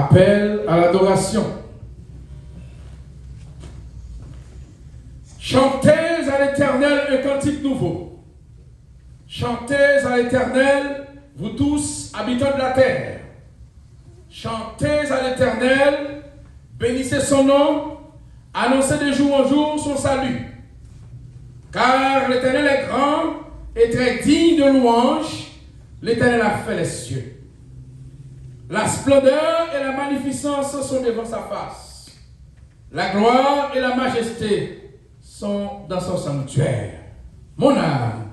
Appel à l'adoration. Chantez à l'Éternel un cantique nouveau. Chantez à l'Éternel, vous tous, habitants de la terre. Chantez à l'Éternel, bénissez son nom, annoncez de jour en jour son salut. Car l'Éternel est grand et très digne de louange, l'Éternel a fait les cieux. La splendeur et la magnificence sont devant sa face. La gloire et la majesté sont dans son sanctuaire. Mon âme,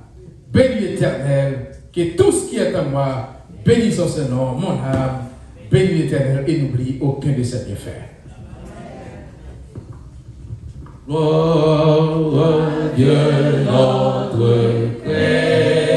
bénis l'Éternel, que tout ce qui est en moi, bénisse son nom. Mon âme, bénis l'Éternel et n'oublie aucun de ses bienfaits. Gloire à Dieu notre Créateur.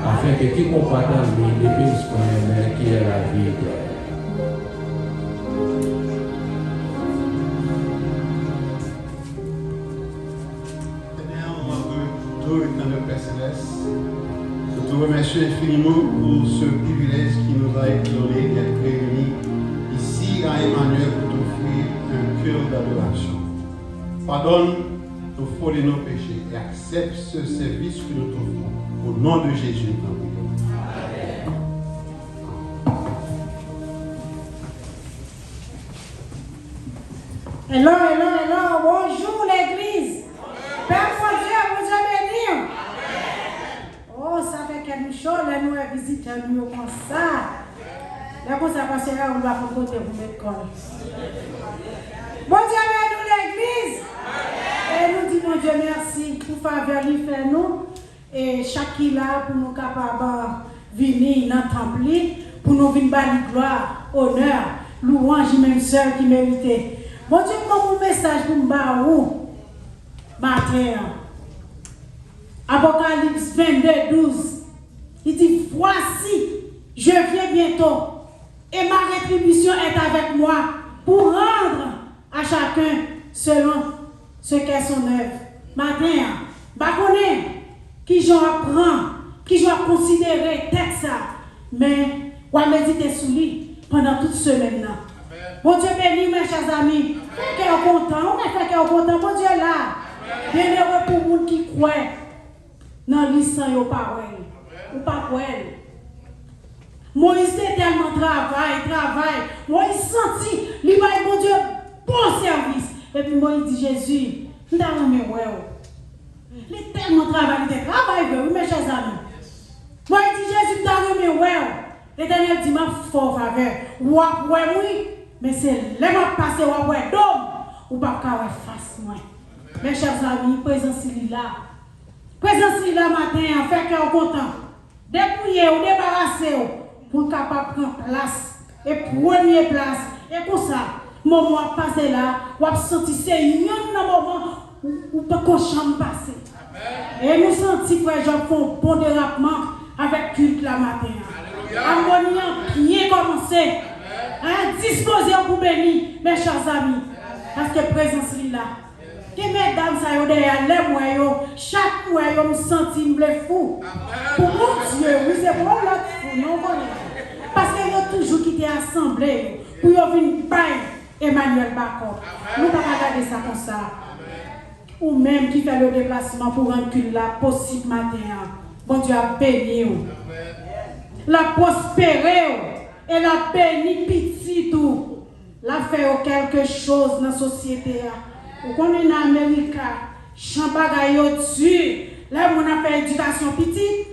Afin que quiconque croit en lui ne puisse connaître qui est la vie éternelle. Seigneur, on veut tout dans le Père Céleste. Je te remercie infiniment pour ce privilège qui nous a été donné d'être réunis ici à Emmanuel pour t'offrir un cœur d'adoration. Pardonne nos fautes et nos péchés et accepte ce service que nous t'offrons. Au nom de Jésus, nous prions. Hello, hello, hello. Bonjour l'église. Père mon Dieu béni. Oh, ça fait quelque chose, là nous visitons nous comme ça. Là comme ça parce que là on va pour côté pour mettre colle. Bon Dieu béni l'église. Et nous disons mon Dieu merci pour faveur lui fait nous. Et chaque là pour nous capables venir dans le temple pour nous venir bâtir gloire, honneur, louange même seul qui méritait. Bon Dieu, mon message pour nous matin. Apocalypse 22, 12. Il dit, voici, je viens bientôt et ma rétribution est avec moi pour rendre à chacun selon ce qu'est son œuvre. Matin, qui j'en apprend, qui j'en considérer texte ça, mais on va méditer sur lui pendant toute semaine là. Bon Dieu béni mes chers amis, fait qu'on est content, on est fait qu'on est content, bon Dieu là, bienheureux pour les gens qui croient dans l'issant et aux paroles, ou pas pour elle. Moïse était tellement travail, Moïse sentit, il va bon Dieu, bon service, et puis Moïse dit Jésus, nous avons mes il est tellement travaillé, oui, mes chers amis. Moi, il dit Jésus, t'as remis, l'Éternel dit, ma fort faveur. Oui, mais c'est là que passer, ouais, d'homme, ou pas qu'à face, moi. Mes chers amis, présence là. Présence là matin, en fait qu'on est content. Dépouiller ou débarrasser, pour capable prendre place. Et première place. Et comme ça, moment passé là, ou a senti c'est un moment où pas qu'on chambre passer. Et nous sentons frère Jean font bon dérapement avec culte la matin. Harmonie bien commencé. Disposé pour bénir mes chers amis. Parce que présence est là. Que mesdames ça y derrière les moyens, chaque moyen me senti me fou. Pour mon Dieu, oui c'est pour l'autre fou, non. Parce que y a toujours qui t'est assemblé pour venir bailler Emmanuel Bacot. Nous ne pouvons pas regarder ça comme ça. Ou même qui fait le déplacement pour rendre culte là possible matin. Bon Dieu a béni. La prospéré et la béni petit tout. La fait quelque chose dans la société. Ou qu'on est en Amérique, chambagaille au-dessus. Là, on a fait éducation petite.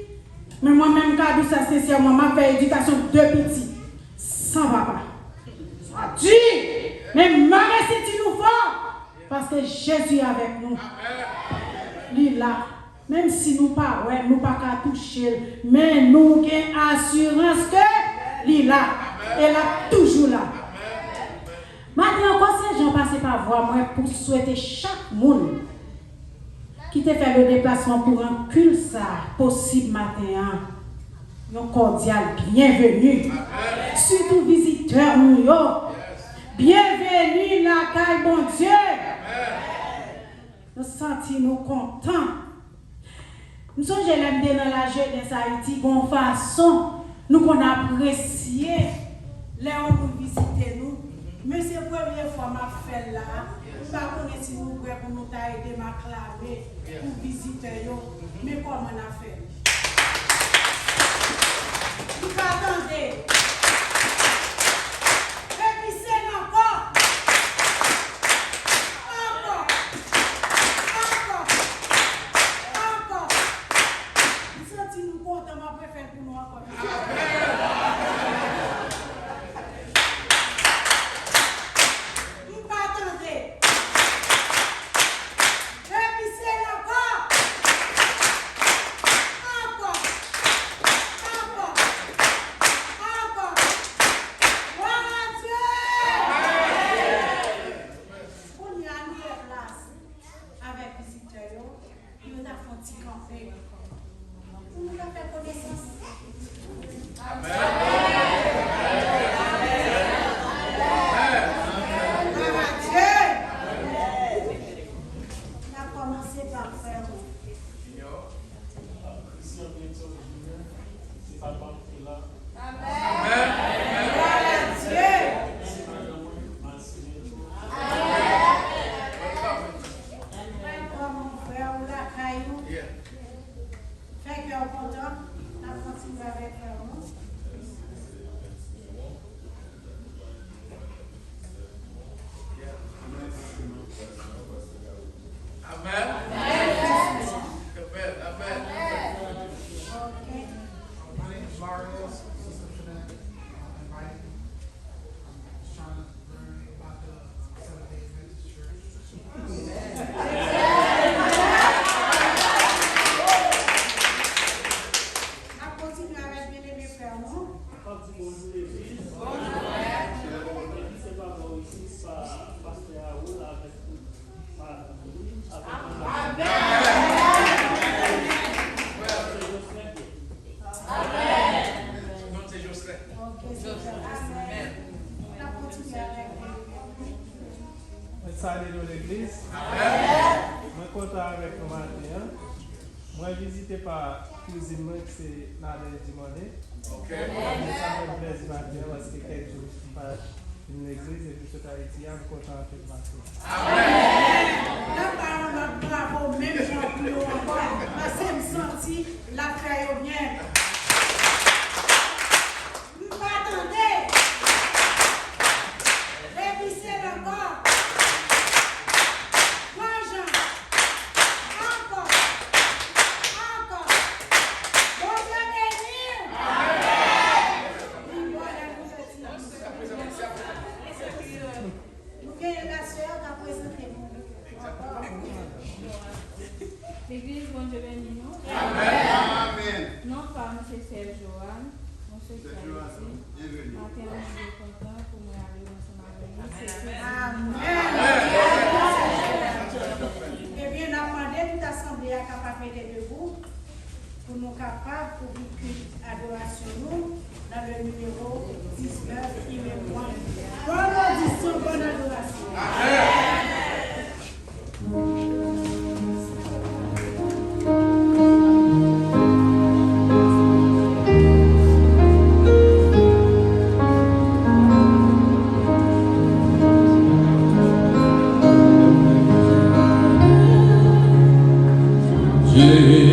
Mais moi-même, quand je suis sincèrement, je fait éducation de petit. Sans papa. Ça dit. Mais Marie, si tu nous fort. Parce que Jésus est avec nous. Il est là. Même si nous pas, ouais, nous pas qu'à toucher. Mais nous avons assurance que il est là. Elle est toujours là. Maintenant, quand ces gens passent par voie, moi, pour souhaiter chaque monde qui te fait le déplacement pour un culte ça possible matin, un cordial bienvenue. Surtout visiteurs nous bienvenue la caille bon Dieu. Nous sentons contents. Nous sommes dans la jeunesse Haïti, bon façon, nous qu'on apprécie les gens pour visiter nous. Mais c'est la première fois que je fais là. Je ne sais pas si nous pouvons nous aider à claver pour visiter. Mais comment on a fait? Vous attendez. Répissez encore. Encore. Nous sentons-nous contents, ma préfère pour nous encore. Salut dans l'église. Moi, content avec nous matin. Moi, visité par cuisine, c'est Nadège Dimondé. Ok. Ça me plaît ce matin parce que quelques jours, je suis pas dans l'église et puis je suis haïtien, je suis content avec le matin. Amen. La parole de bravo, même Jean plus encore. Parce que je me senti la paix bien. Vous m'attendez. Répissez encore. L'église, bon Dieu béni nous. Amen. Non pas M. Serge Joanne, M. Serge Joanne. Matin, je suis content pour nous aller ensemble avec nous. Eh bien, on a demandé toute l'assemblée à capable de debout pour nous capables pour une adoration nous dans le numéro 19 qui est moi. Bonne audition, bonne adoration. Amen. Continuez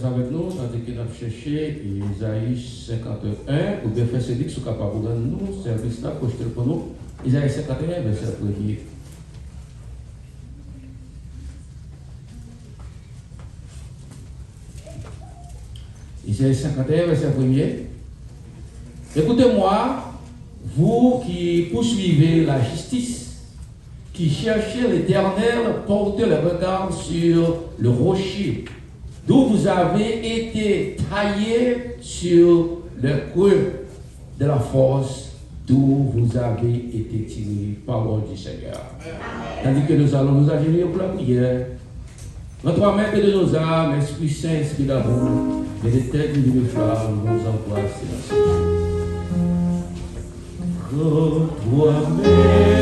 avec nous, tandis que nous avons cherché Isaïe 51, ou bien faire celui qui sont capables de nous, service là, projeter pour nous. Isaïe 51, verset 1er. Isaïe 51, verset 1er. Écoutez-moi, vous qui poursuivez la justice, qui cherchez l'Éternel, portez le regard sur le rocher, d'où vous avez été taillé sur le creux de la force d'où vous avez été tirés, parole du Seigneur. Tandis que nous allons nous agir pour la prière. Notre Maître de nos âmes, Esprit Saint, Esprit d'amour, et les têtes d'une flamme nous envoie silencieux. Toi-même,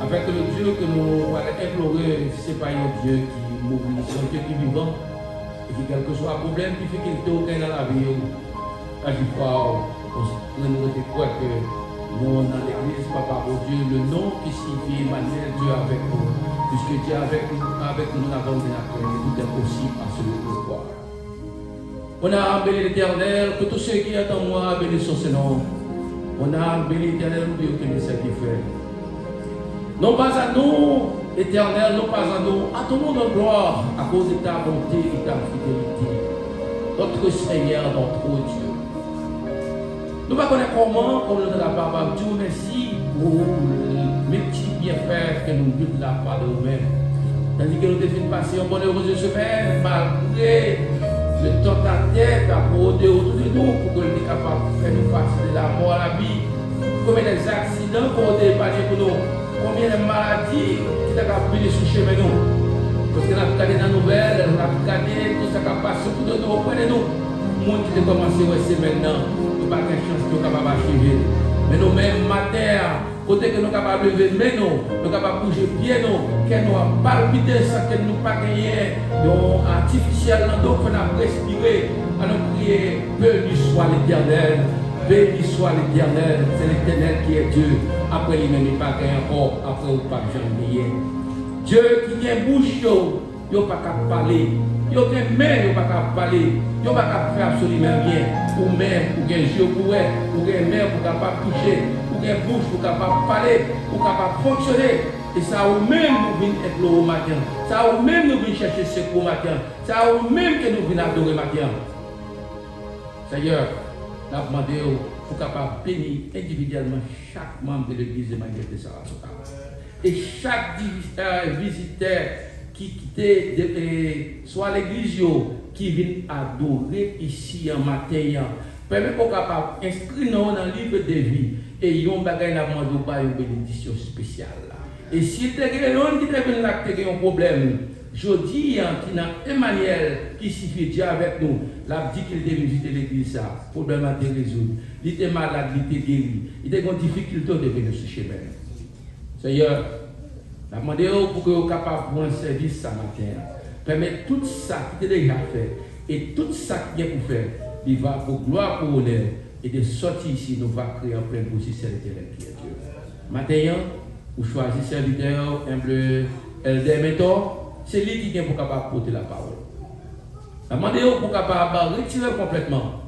avec le Dieu que nous allons implorer, ce n'est pas un Dieu qui mobilise, c'est un Dieu qui est vivant. Et qui, quel que soit le problème, difficulté aucun dans la vie, à chaque fois, nous croire que nous, dans l'église, Papa, oh Dieu, le nom qui signifie Emmanuel, Dieu avec nous. Puisque Dieu avec nous n'avons rien à craindre, tout est possible à celui qui croit. On a béni l'Éternel, que tous ceux qui attendent moi bénissent son nom. On a béni l'Éternel, Dieu qui nous sait qui fait. Non pas à nous, Éternel, non pas à nous, à tout le monde en gloire, à cause de ta bonté et ta fidélité. Notre Seigneur, notre Dieu. Nous ne connaissons pas comment, comme nous sommes capables de dire merci pour les petits bienfaits que nous vivons de la part de nous-mêmes. Tandis que nous devons passer une bonne heureuse semaine, malgré le tentateur à broder autour de nous, pour que nous soyons capables de faire nous passer de la mort à la vie. Combien d'accidents qu'on a épargnés pour nous. Combien de maladies qui sont capables sur le chemin nous. Parce que nous avons regardé dans la nouvelle, nous avons regardé tout ce qui a passé autour de nous, auprès de nous. Le monde qui a commencé à essayer maintenant, nous n'avons pas de chance de capable d'achever. Mais nous-mêmes, matin, côté que nous sommes capables de lever, mais nous sommes capables de bouger bien, nous, que nous avons palpité sans que nous pas gagné, nous artificiel, donc nous avons respiré, à nous prier, béni soit l'Éternel. Béni soit l'Éternel, c'est l'Éternel qui est Dieu. Après lui-même, il n'y a pas encore, après il n'y a pas jamais. Dieu qui a une bouche, il n'y a pas qu'à parler. Il n'y a une main, il n'y a pas qu'à parler. Il n'y a pas qu'à faire absolument rien. Ou même, ou un yeux pour être, ou une main pour capable toucher, ou une bouche pour capable parler, pour capable fonctionner. Et ça ou même nous venons être au matin. Ça ou même nous venons chercher secours au matin. Ça ou même que nous venons adorer le matin. Seigneur, nous avons demandé pour capable bénir individuellement chaque membre de l'église de Maguette de Sarasota. Et chaque visiteur qui quittait soit l'église qui vient adorer ici en matin, permet qu'on capable inscrire dans le livre de vie et yon bagay n'a demandé pas une bénédiction spéciale. Et si tu as un problème, je dis qu'il y a Emmanuel qui suffit Dieu avec nous. La dit qu'il devait visiter l'église, ça, problème à te résoudre. Il était malade, il était guéri. Il était en difficulté de venir sur chemin. Seigneur, je demande pour que vous soyez capable de un service ce matin. Permettre tout ça qui est déjà fait et tout ça qui est pour faire, il va pour gloire, pour honneur. Et de sortir ici, nous allons créer en plein position l'éternel qui est Dieu. Maintenant, vous choisissez serviteur, humble, Elder Mentor. C'est lui qui est pour capable porter la parole. Demandez-vous pour capable retirer complètement.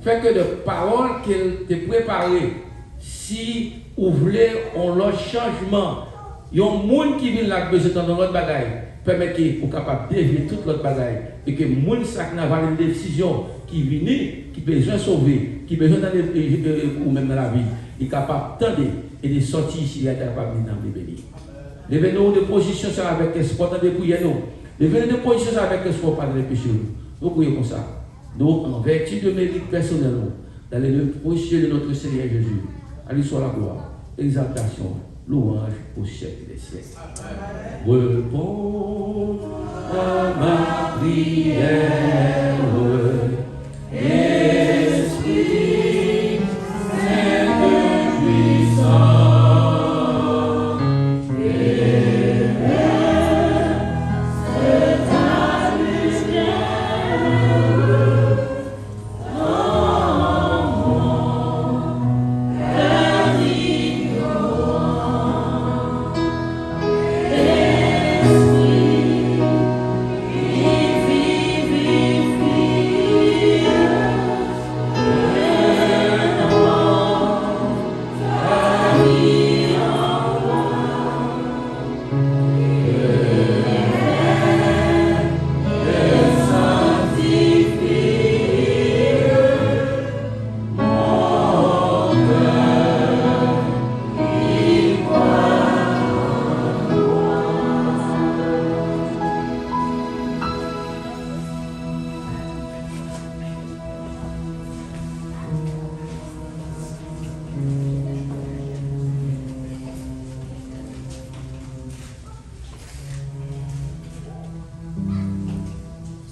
Fait que de paroles qu'elle t'a préparées, si vous voulez un changement Il y a un monde qui vient là, besoin dans l'autre bagaille, permet qu'il soit capable de dévier toute l'autre bagaille, et que le monde qui a une décision qui vient, qui besoin de sauver, qui besoin d'aller ou même dans la vie, il est capable d'attendre et de sortir ici, il est capable de nous bénir. Levez-nous de position avec espoir, de prier nous. Levez-nous de position avec espoir, pas de péché. Nous prions comme ça. Nous, en vertu de mérite personnel, dans les positions de notre Seigneur Jésus. Allez soit la gloire, exaltation, louange au siècle des siècles. Réponds à ma prière, Esprit Saint puissant.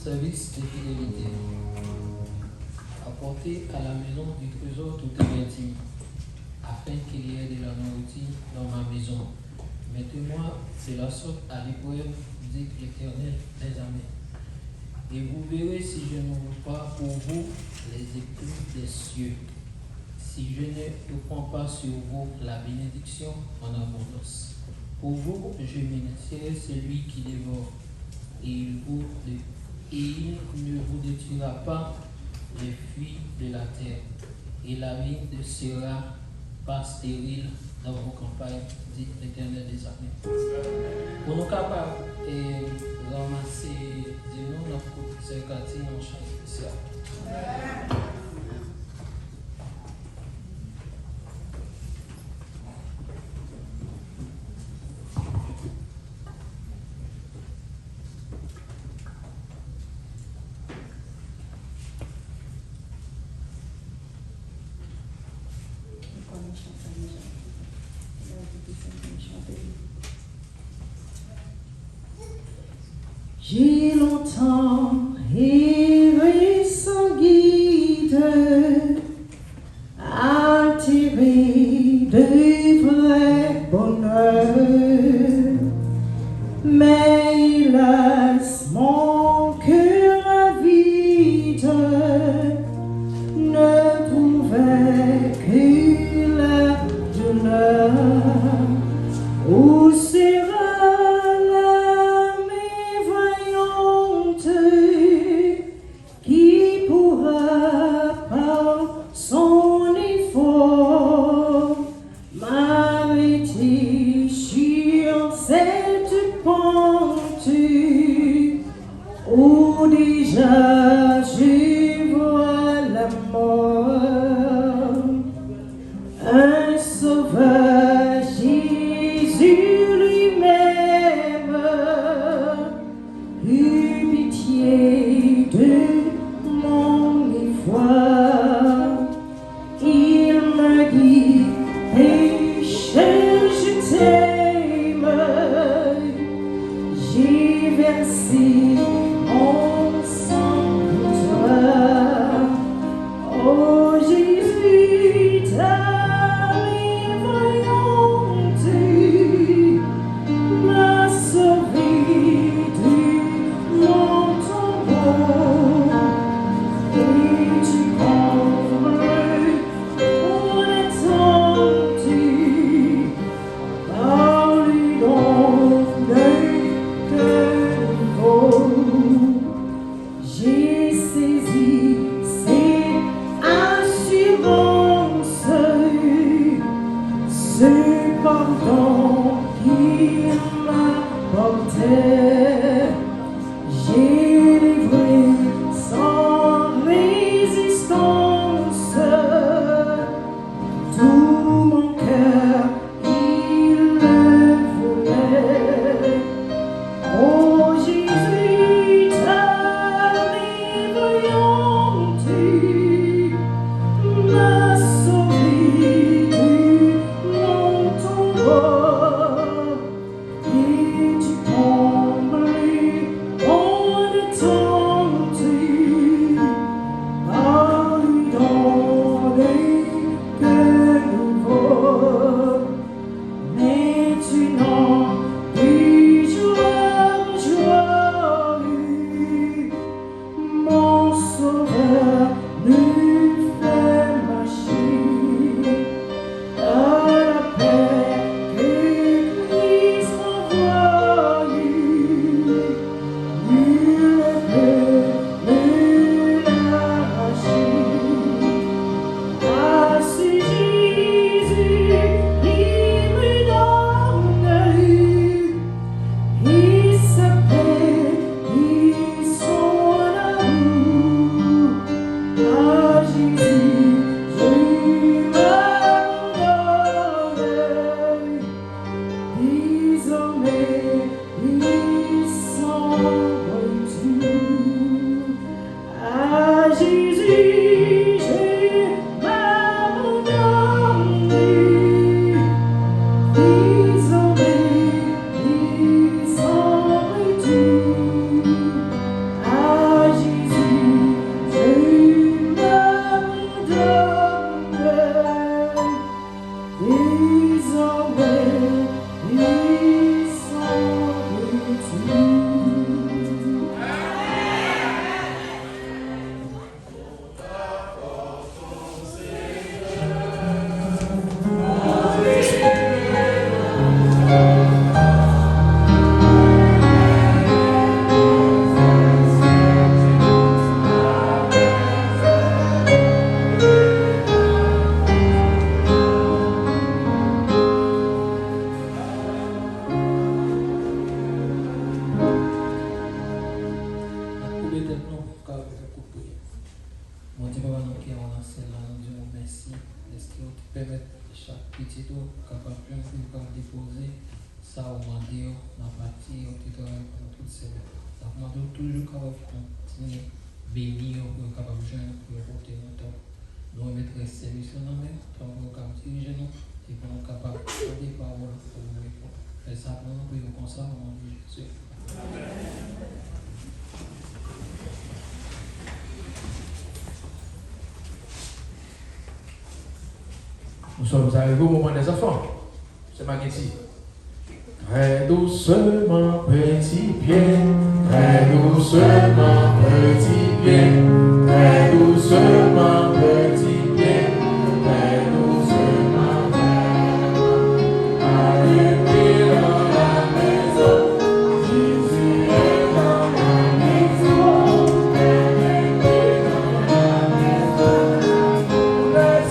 Service de fidélité. Apportez à la maison du trésor tout est intime, afin qu'il y ait de la nourriture dans ma maison. Mettez-moi de la sorte à l'épreuve, dit l'Éternel des armées. Et vous verrez si je n'ouvre pas pour vous les écluses des cieux, si je ne reprends pas sur vous la bénédiction en abondance. Pour vous, je menacerai celui qui dévore, et il ne vous détruira pas les fruits de la terre, et la vie ne sera pas stérile dans vos campagnes, dit l'Éternel des armées. Pour nous capables de ramasser de nous notre quartier en champ spécial. J'ai longtemps erré sans guide, attiré de vrais bonheurs, mais hélas mon cœur avide ne trouvait que la douleur. Où sera qui pourra par son effort m'arrêter sur cette pente où déjà je vois la mort. Un sauveur Jésus lui-même, eut pitié de mon effroi. Il me dit, pécheur, je t'aime. J'ai versé mon sang pour toi. Oh Jésus, ta voyante m'a sauvé de mon tombeau. Et tu combles mon attente par le don de cœur nouveau. J'ai j'ai livré sans résistance tout mon cœur, il le voulait. Oh Jésus, t'arrives-tu, m'a sauvé du mon tombeau, et tu comblais mon attente, par lui donner que nouveau. Maintenant, puis joie, joyeux, mon sauveur nous fait marcher à la paix que Christ envoyait. Nul ne peut me l'arracher. Ah, si Jésus, il me donne, il sa paix, il son amour. Ah, Jésus, je m'abandonne, désormais, il s'en retour. Ah, Jésus, je m'abandonne, désormais, il s'en retour. Ah, Jésus, je m'abandonne, désormais, il s'en retour. Couper tête nous, car vous couper. Mon Dieu, Papa, nous qui avons lancé là, nous disons merci. Est-ce que vous permettez chaque petit tour capable de déposer ça au mandé, dans la partie, au titre de toutes ces. Donc, nous devons toujours capable de continuer bénir pour capable de joindre pour porter notre temps. Nous mettre le service dans la main, pour nous capable de diriger nous et pour nous capable de faire des paroles pour nous répondre. Fais ça pour nous, prions comme ça, au nom de Jésus. Nous sommes arrivés au moment des enfants. C'est Magnetti. Très doucement, petit pied. Très doucement, petit pied. Très doucement, petit pied. Très doucement, arrivé dans la maison. Jésus est dans la maison. Arrivé dans la maison. Les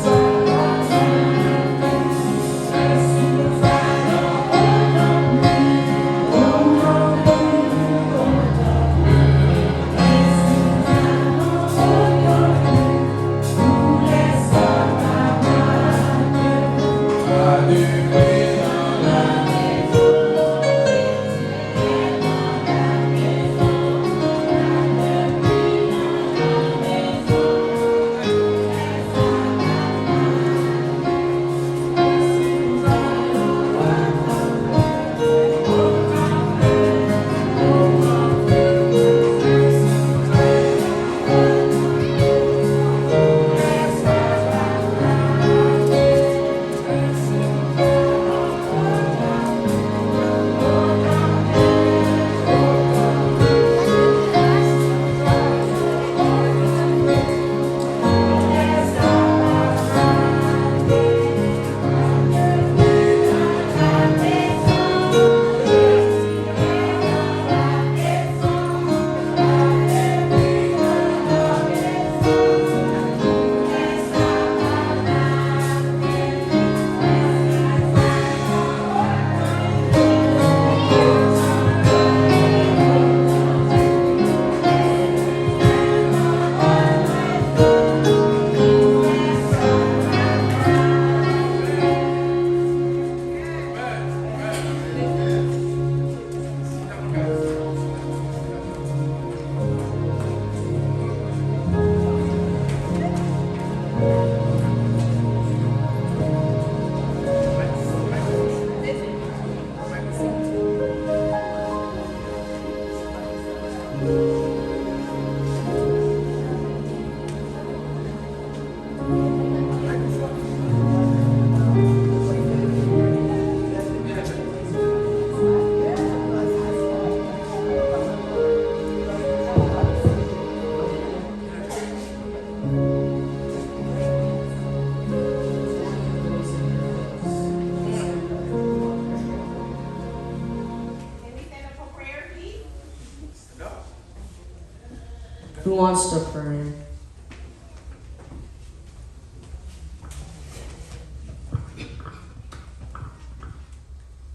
Who wants to pray?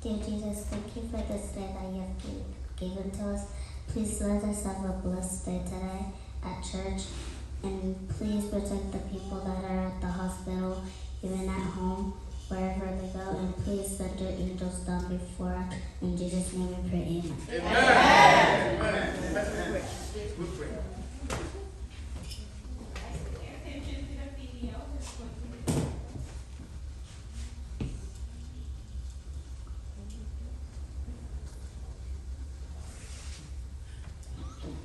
Dear Jesus, thank you for this day that you have given to us. Please let us have a blessed day today at church. And please protect the people that are at the hospital, even at home, wherever they go. And please send your angels down before us. In Jesus' name we pray, amen. Amen. Amen. Good prayer.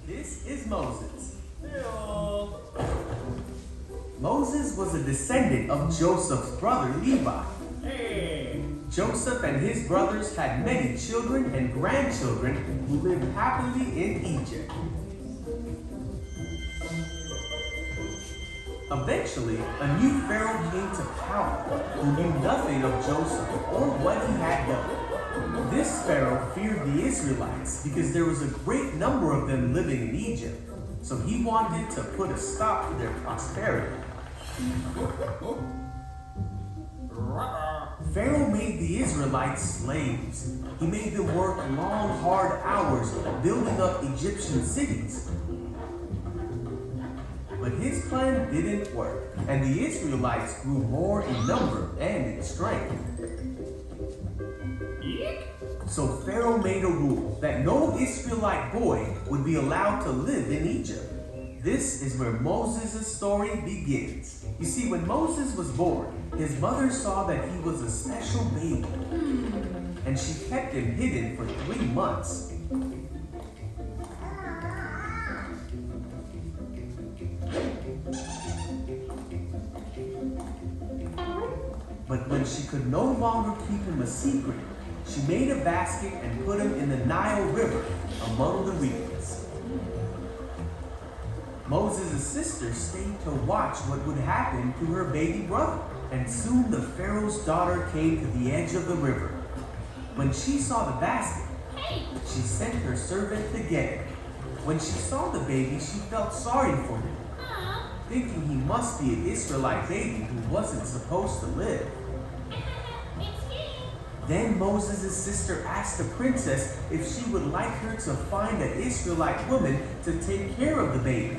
This is Moses. Hello. Moses was a descendant of Joseph's brother Levi. Hey. Joseph and his brothers had many children and grandchildren who lived happily in Egypt. Eventually, a new pharaoh came to power who knew nothing of Joseph or what he had done. This pharaoh feared the Israelites because there was a great number of them living in Egypt, so he wanted to put a stop to their prosperity. Pharaoh made the Israelites slaves. He made them work long, hard hours building up Egyptian cities. But his plan didn't work, and the Israelites grew more in number and in strength. So Pharaoh made a rule that no Israelite boy would be allowed to live in Egypt. This is where Moses' story begins. You see, when Moses was born, his mother saw that he was a special baby, and she kept him hidden for 3 months. But when she could no longer keep him a secret, she made a basket and put him in the Nile River among the reeds. Moses' sister stayed to watch what would happen to her baby brother, and soon the Pharaoh's daughter came to the edge of the river. When she saw the basket, she sent her servant to get it. When she saw the baby, she felt sorry for him, thinking he must be an Israelite baby who wasn't supposed to live. Then Moses' sister asked the princess if she would like her to find an Israelite woman to take care of the baby.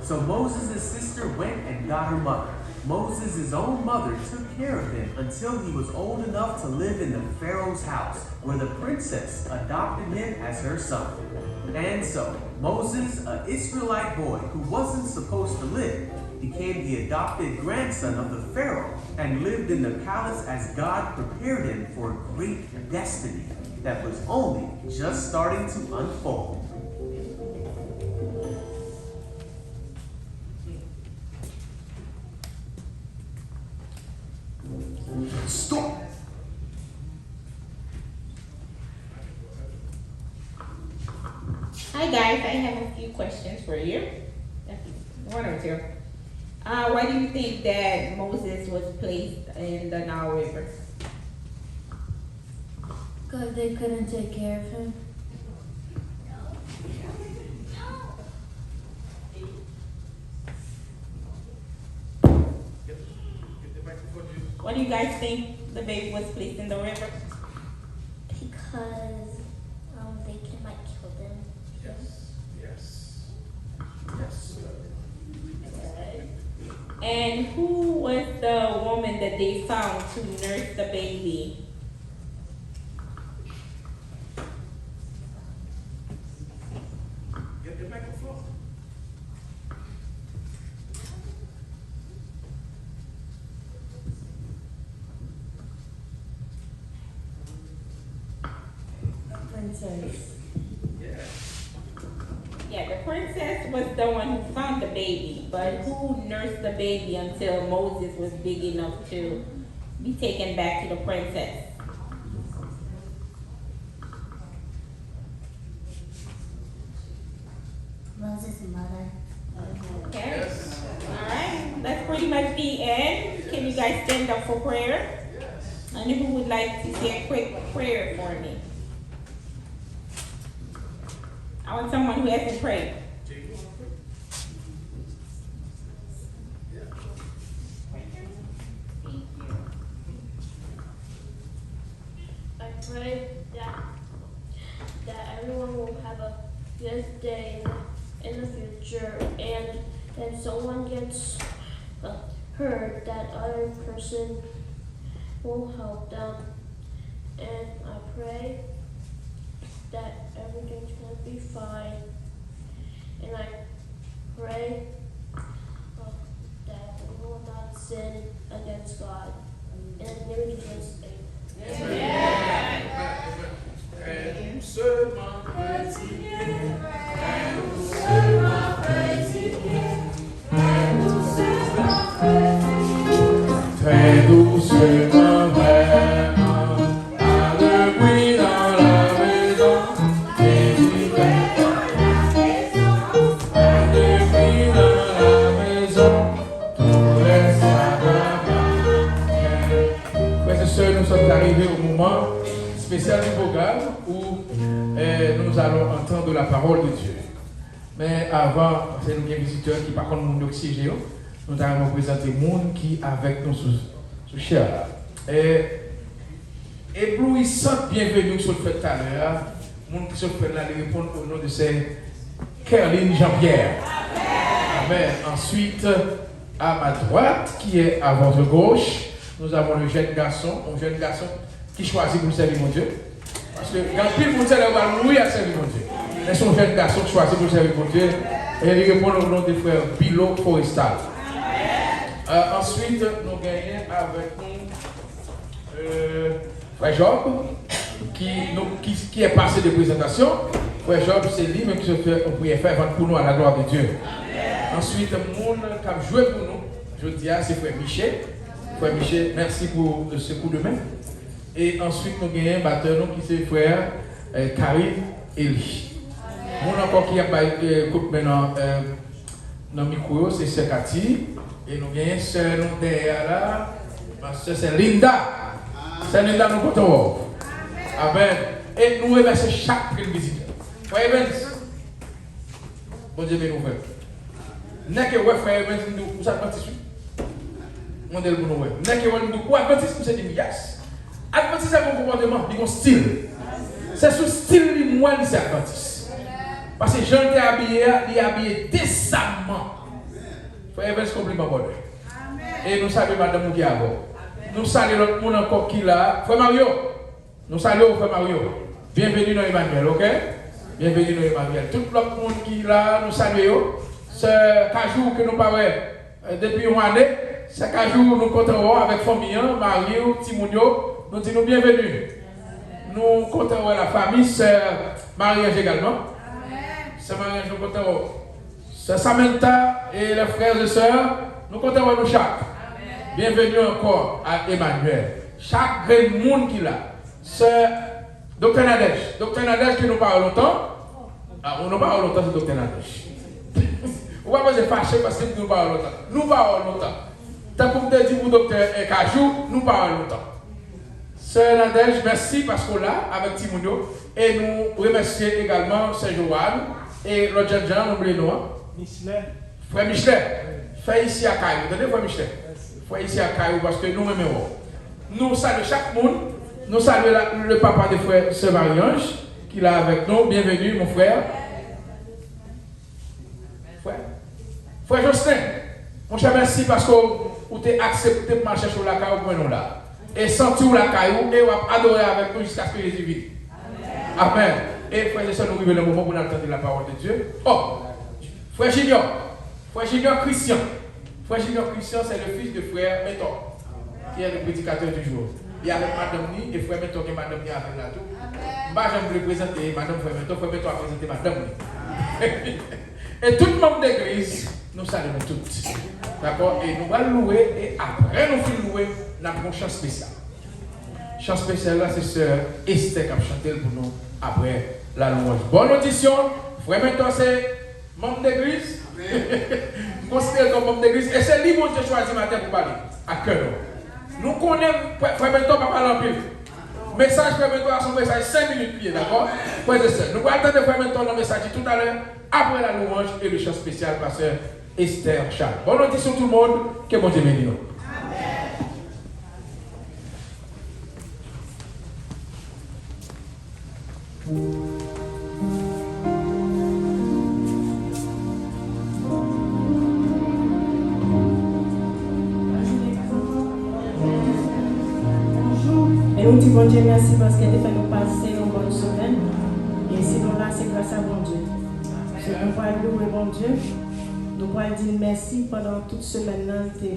So Moses' sister went and got her mother. Moses' own mother took care of him until he was old enough to live in the Pharaoh's house, where the princess adopted him as her son. And so, Moses, an Israelite boy who wasn't supposed to live, became the adopted grandson of the Pharaoh and lived in the palace as God prepared him for a great destiny that was only just starting to unfold. Stop! Hi guys, I have a few questions for you. One or two. Why do you think that Moses was placed in the Nile River? Because they couldn't take care of him. What do you guys think the baby was placed in the river? Because they might kill them. Yes. And who was the woman that they found to nurse the baby? Get the microphone. Princess. Yeah, the princess was the one who found the baby, but who nursed the baby until Moses was big enough to be taken back to the princess? Moses' mother. Okay. All right. That's pretty much the end. Can you guys stand up for prayer? And who would like to say a quick prayer for me? I want someone who hasn't prayed. everyone will have a good day in the future, and if someone gets hurt, that other person will help them. And I pray that everything's going to be fine. And I pray that we will not sin against God. In the name of Jesus, amen. Amen. Seulement très doucement vraiment, pas de bruit dans la maison, pas de bruit dans la maison, tout reste agréable. Frères et sœurs, nous sommes arrivés au moment spécial du programme où nous allons entendre la parole de Dieu. Mais avant, c'est nous bien visiteurs qui par contre nous oxygène. Nous allons présenter le monde qui est avec nous sous chair. Éblouissante bienvenue sur le fait tout à l'heure. Le monde qui se fait là, il répond au nom de c'est Caroline Jean-Pierre. Amen. Ensuite, à ma droite, qui est à votre gauche, nous avons le jeune garçon, un jeune garçon qui choisit pour servir mon Dieu. Parce que quand pile mon Dieu va mourir à servir mon Dieu. Mais son jeune garçon choisit pour servir mon Dieu. Et il répond au nom des frères Bilo Forestal. Ensuite, nous gagnons avec nous Frère Job, qui est passé de présentation. Frère Job, c'est lui-même qui se fait une prière fervente pour nous à la gloire de Dieu. Ensuite, le monde qui a joué pour nous, je dis, c'est Frère Michel. Frère Michel, merci pour ce coup de main. Et ensuite, nous gagnons un batteur qui c'est Frère Karim Eli. Mon encore qui a écoute maintenant dans le micro, c'est Sœur Cathy. Et nous gagnons Sœur derrière là, ma sœur c'est Linda. C'est Linda nous comptons. Amen. Et nous remercions chaque visiteur. Frère Evans, bon Dieu nous fait. N'est que Frère Evans nous ça participé. Mon Dieu pour nous. N'est que nous quoi Adventiste nous c'est des yes. Adventiste c'est un comportement, il a un style. C'est ce style lui moi c'est Adventiste. Parce que Jean est habillé, il est habillé décemment. Frère Evans, compliment pour lui. Et nous saluons Madame qui est à bord. Nous saluons l'autre monde encore qui est là. Frère Mario, nous saluons Frère Mario. Bienvenue dans Emmanuel, ok? Bienvenue dans Emmanuel. Tout l'autre monde qui est là, nous saluons. Ce cajou que nous parlons depuis une année, ce cajou nous comptons avec famille, Mario, Timounio, nous disons bienvenue. Nous comptons la famille, Sœur Marie-Ange également. Sœur Marie-Ange, nous comptons Sœur Samantha et les frères et sœurs, nous comptons nous chaque. Bienvenue encore à Emmanuel. Chaque grand monde qui est là. Sœur Dr Nadège. Dr Nadège qui nous parle longtemps. Ah, on nous parle longtemps, c'est Dr Nadège. On va pas se fâcher parce que nous parlons longtemps. Nous parlons longtemps. Tant que vous avez dit pour Dr Kajou, nous parlons longtemps. Sœur Nadège, merci parce qu'on est là avec Timounio. Et nous remercions également Sœur Joanne et l'autre Jean, n'oubliez-nous. Michelet. Frère Michelet, fait ici à Caillou. Donnez Frère Michelet. Fait ici à Caillou parce que nous aimons. Nous saluons chaque monde. Nous saluons le papa de frère Sœur Marie-Ange qui est là avec nous. Bienvenue, mon frère. Frère Justin, mon cher, merci parce que vous avez accepté de marcher sur la caillou pour nous là. Et sentir la caillou et vous avez adoré avec nous jusqu'à ce que Jésus vienne. Amen. Et frère et sœurs, nous vivons le moment où nous entendons la parole de Dieu. Oh! Frère Junior Christian. Frère Junior Christian, c'est le fils de frère Méton, qui est le prédicateur du jour. Il y a avec Madame Ni et frère Méton qui est Madame Ni avec la tout. Je vais vous présenter Madame frère Méton a présenté Madame Ni. Et tout le monde d'église, nous saluons toutes. D'accord? Et nous allons louer et après nous finissons louer, nous avons un chant spécial. Chant spécial là, c'est Sœur Esther qui a chanté pour nous après la louange. Bonne audition. Frère Méton, c'est membre d'église, nous considérons comme membre d'église, et c'est lui qui a choisi matin pour parler, à cœur. Nous connaissons, frère Benton, pas parler en pile. Message frère Benton à son message 5 minutes pied, d'accord? Frère et sœurs, nous allons attendre frère Benton dans le message tout à l'heure, après la louange et le chant spécial par Sœur Esther Charles. Bonne audition tout le monde, que bon Dieu bénisse nous. Amen. dit bon Dieu merci parce qu'elle a fait nous passer une bonne semaine. Et sinon là, c'est grâce à bon Dieu. Nous pouvons louer bon Dieu. Nous pouvons dire merci pendant toute semaine là, tu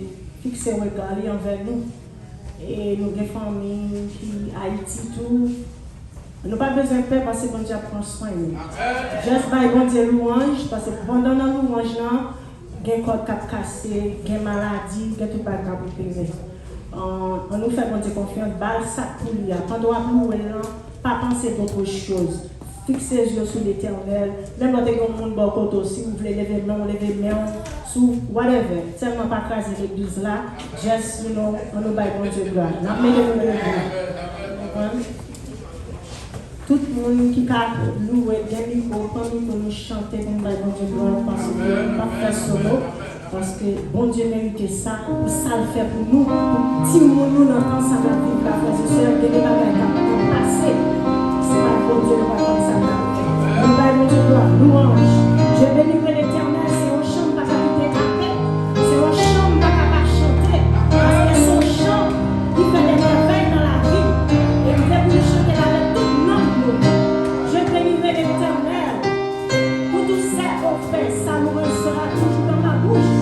fixé le regard envers nous. Et nous avons des familles qui Haïti tout. Nous n'avons pas besoin de peur parce que bon Dieu prend soin de nous. Juste by bon Dieu louange parce que pendant la louange là, il y a un corps qui a cassé, il y a une maladie, il y a tout le monde qui a on nous fait bon Dieu confiance, balle ça pour lui. Pendant la louer là, pas penser d'autre chose. Fixez les yeux sur l'éternel. Même quand vous avez un monde aussi, vous voulez lever main, sous whatever. Seulement pas craser l'église là. Just, on nous baille bon Dieu gloire. Tout le monde qui a loué des micros pour nous chanter pour baille bon Dieu gloire parce que nous ne pas faire solo. Parce que bon Dieu mérite ça, ça le fait pour nous. Si nous n'entendons ça dans la vie, la frère et sœur, il y a des bagages qui ont passé. C'est pas bon Dieu, nous va comme ça. Nous baillons Dieu gloire, louange. Je bénirai l'éternel, c'est un chant pas capité à paix. C'est un chant pas chanter. Parce que c'est un chant qui fait des merveilles dans la vie. Et vous devez chanter avec tout le monde. Je bénirai l'éternel. Pour tous ces offres, sa louange sera toujours dans ma bouche.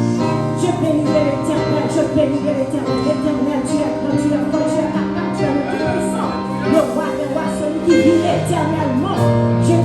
Je bénirai l'éternel, je bénirai l'éternel. L'éternel, tu es grand, tu es fort, tu es capable, tu es le tout puissant. Le roi des rois, celui qui vit éternellement. Je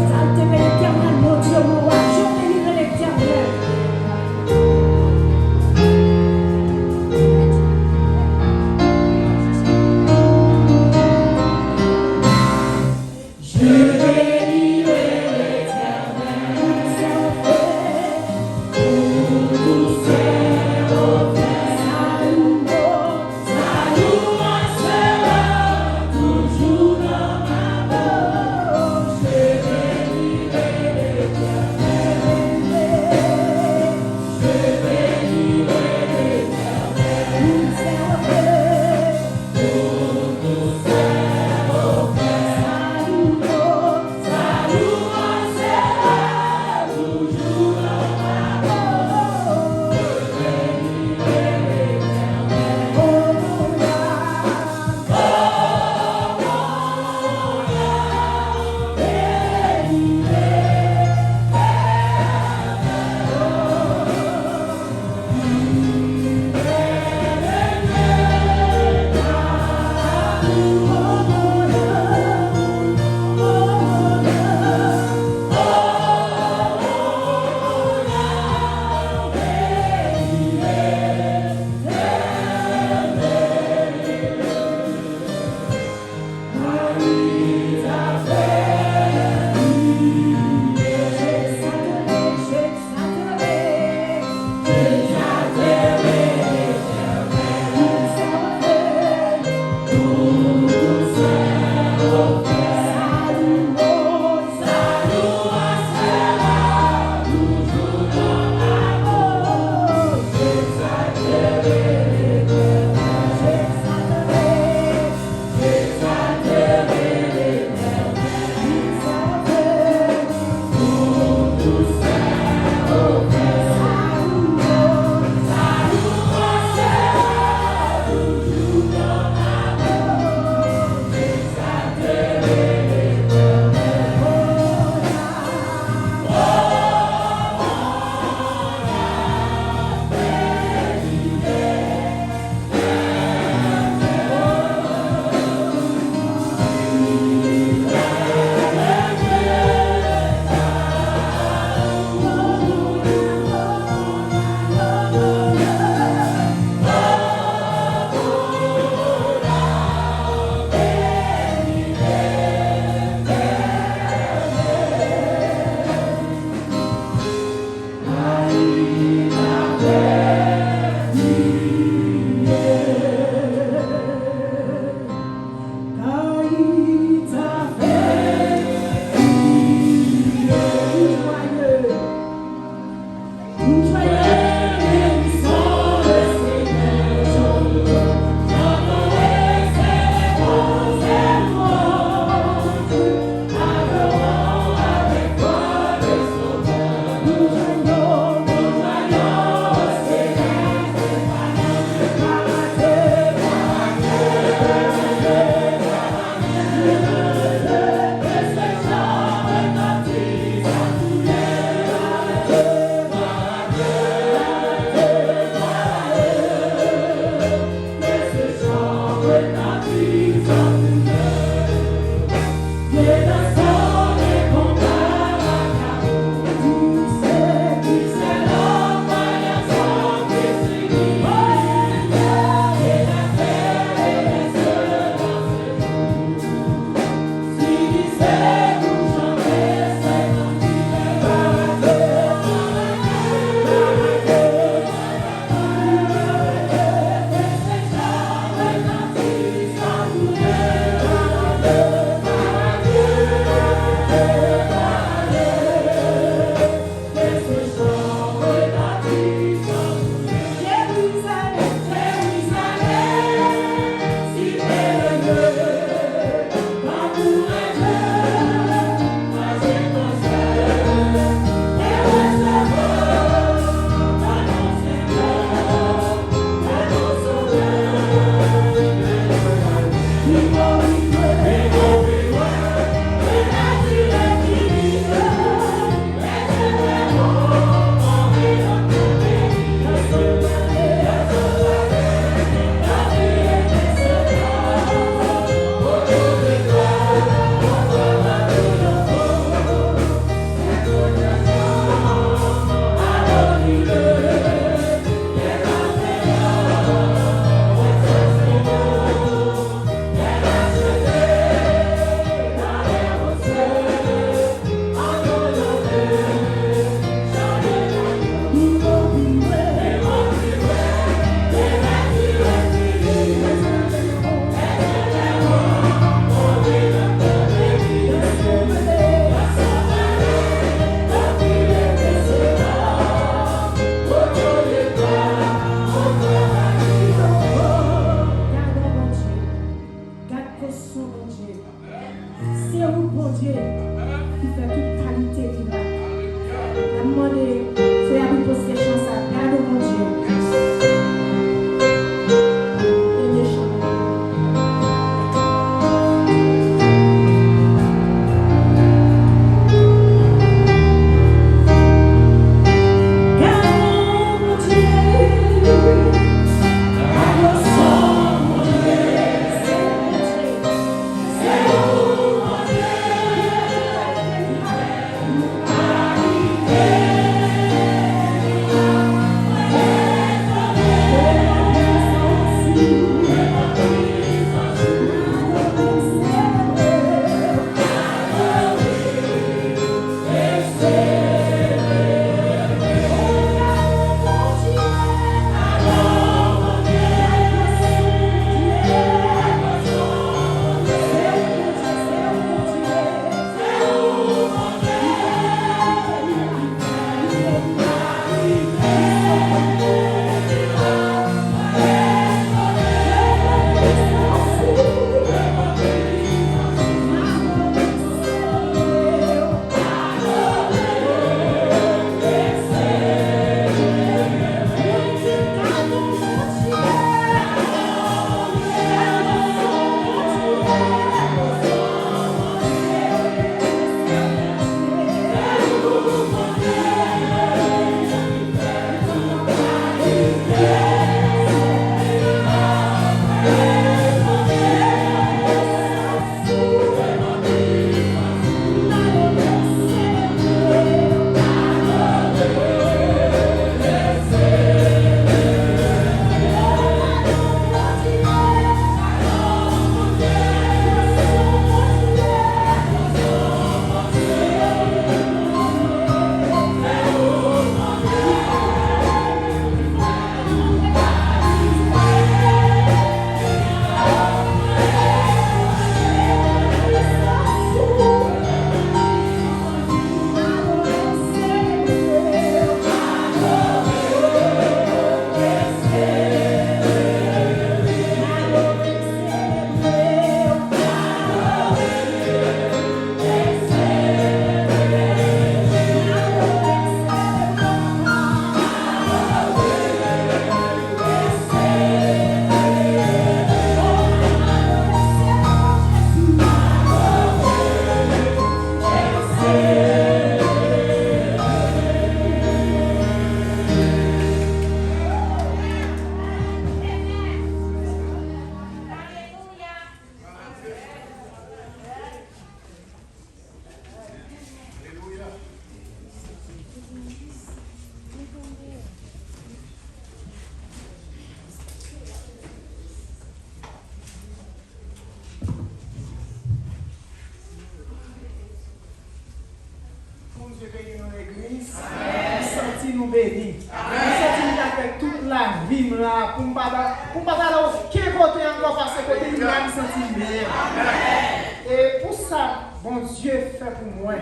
réunis dans l'église, nous sentons nous bénis. Nous sentons nous avec toute la vie là, pour ne pas aller aucun côté encore parce que côté nous nous sentons bien. Et pour ça, bon Dieu fait pour moi,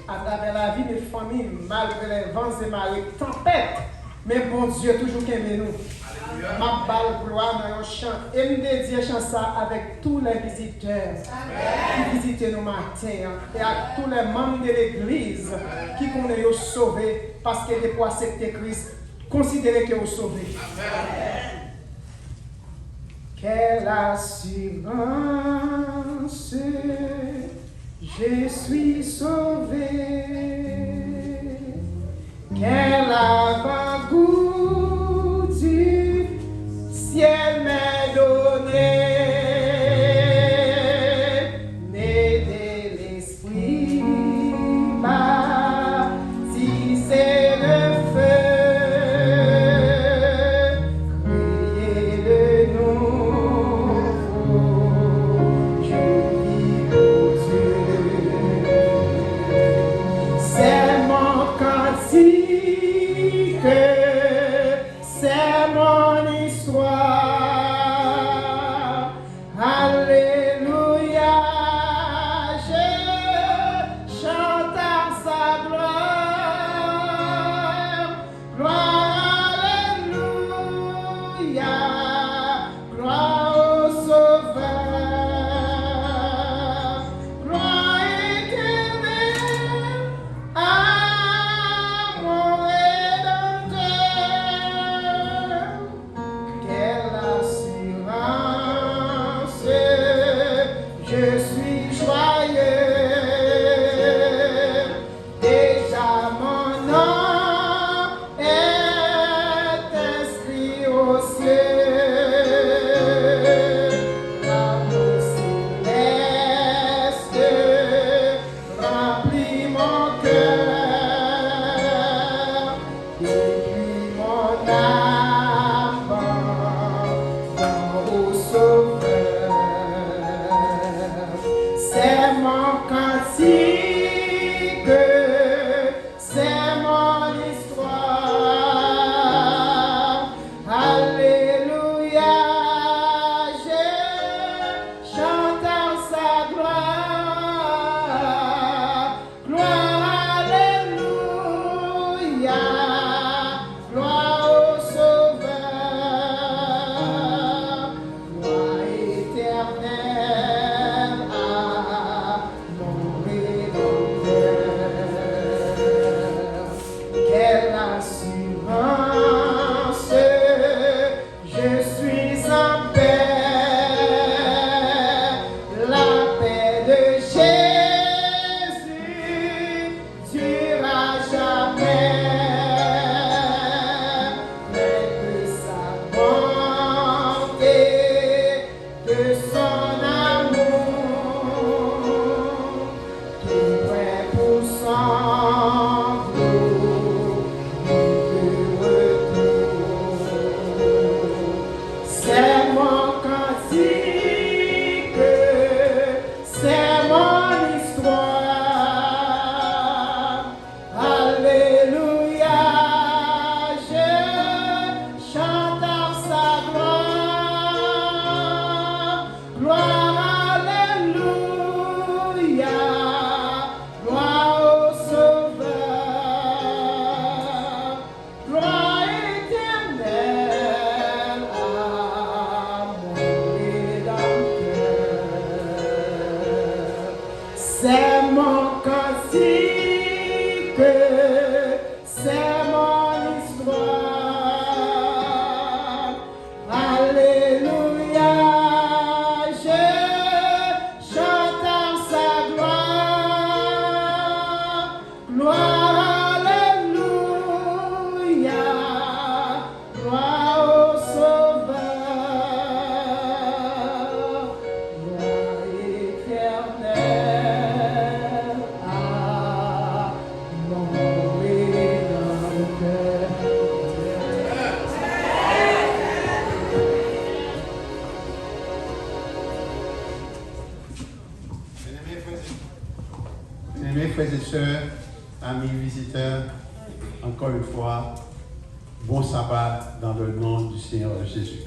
à travers la vie de famille, malgré les vents et marées, tempêtes, mais bon Dieu toujours qu'aime nous. Ma balle gloire dans un chant. Et nous dédions chant ça avec tous les visiteurs qui visitent nos matins et à tous les membres de l'église qui connaissent sauvés parce que des fois accepter Christ, considérez que vous sauvés. Quelle assurance, je suis sauvé. Quel avant-goût du ciel m'est donné. Né de l'esprit, baptisé de feu, créé de nouveau, je vis pour Dieu. C'est mon cantique, c'est mon histoire. Alléluia, je chante à sa gloire. Gloire, alléluia, gloire au Sauveur. Gloire éternelle à mon Rédempteur. Quelle assurance, je suis joyeux. Déjà mon nom est inscrit au ciel. L'amour céleste remplit mon cœur. Et puis mon âme au Sauveur. C'est mon cantique, c'est mon histoire. Alléluia, je chante en sa gloire. Gloire, alléluia, gloire au Sauveur. Gloire éternelle à mon Rédempteur. Quelle assurance, je suis en paix. La paix de Jésus durera jamais. Mais de sa bonté, de son amour, tout prêt pour son c'est mon cantique, c'est mon histoire. Alléluia, je chante en sa gloire. Gloire, alléluia, gloire au Sauveur. Gloire éternelle à mon Rédempteur. C'est mon cantique, c'est mon histoire. Alléluia, je chante en sa gloire. Gloire, alléluia, gloire au Sauveur. Gloire éternelle à mon Rédempteur. Bien-aimés frères et sœurs, amis visiteurs, encore une fois, bon sabbat dans le nom du Seigneur Jésus.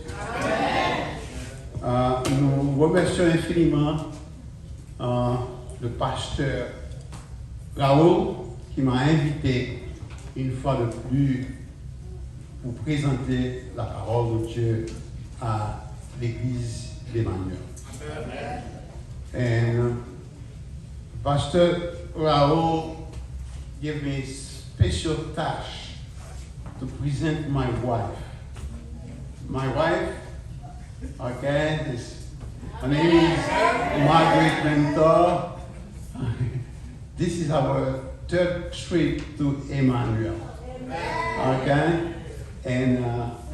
Nous remercions infiniment le pasteur Raoul qui m'a invité une fois de plus pour présenter la parole de Dieu à l'église d'Emmanuel. And Pastor Raoul gave me a special task to present my wife. My wife, okay, her name is Margaret Mentor. This is our third trip to Emmanuel. Okay, and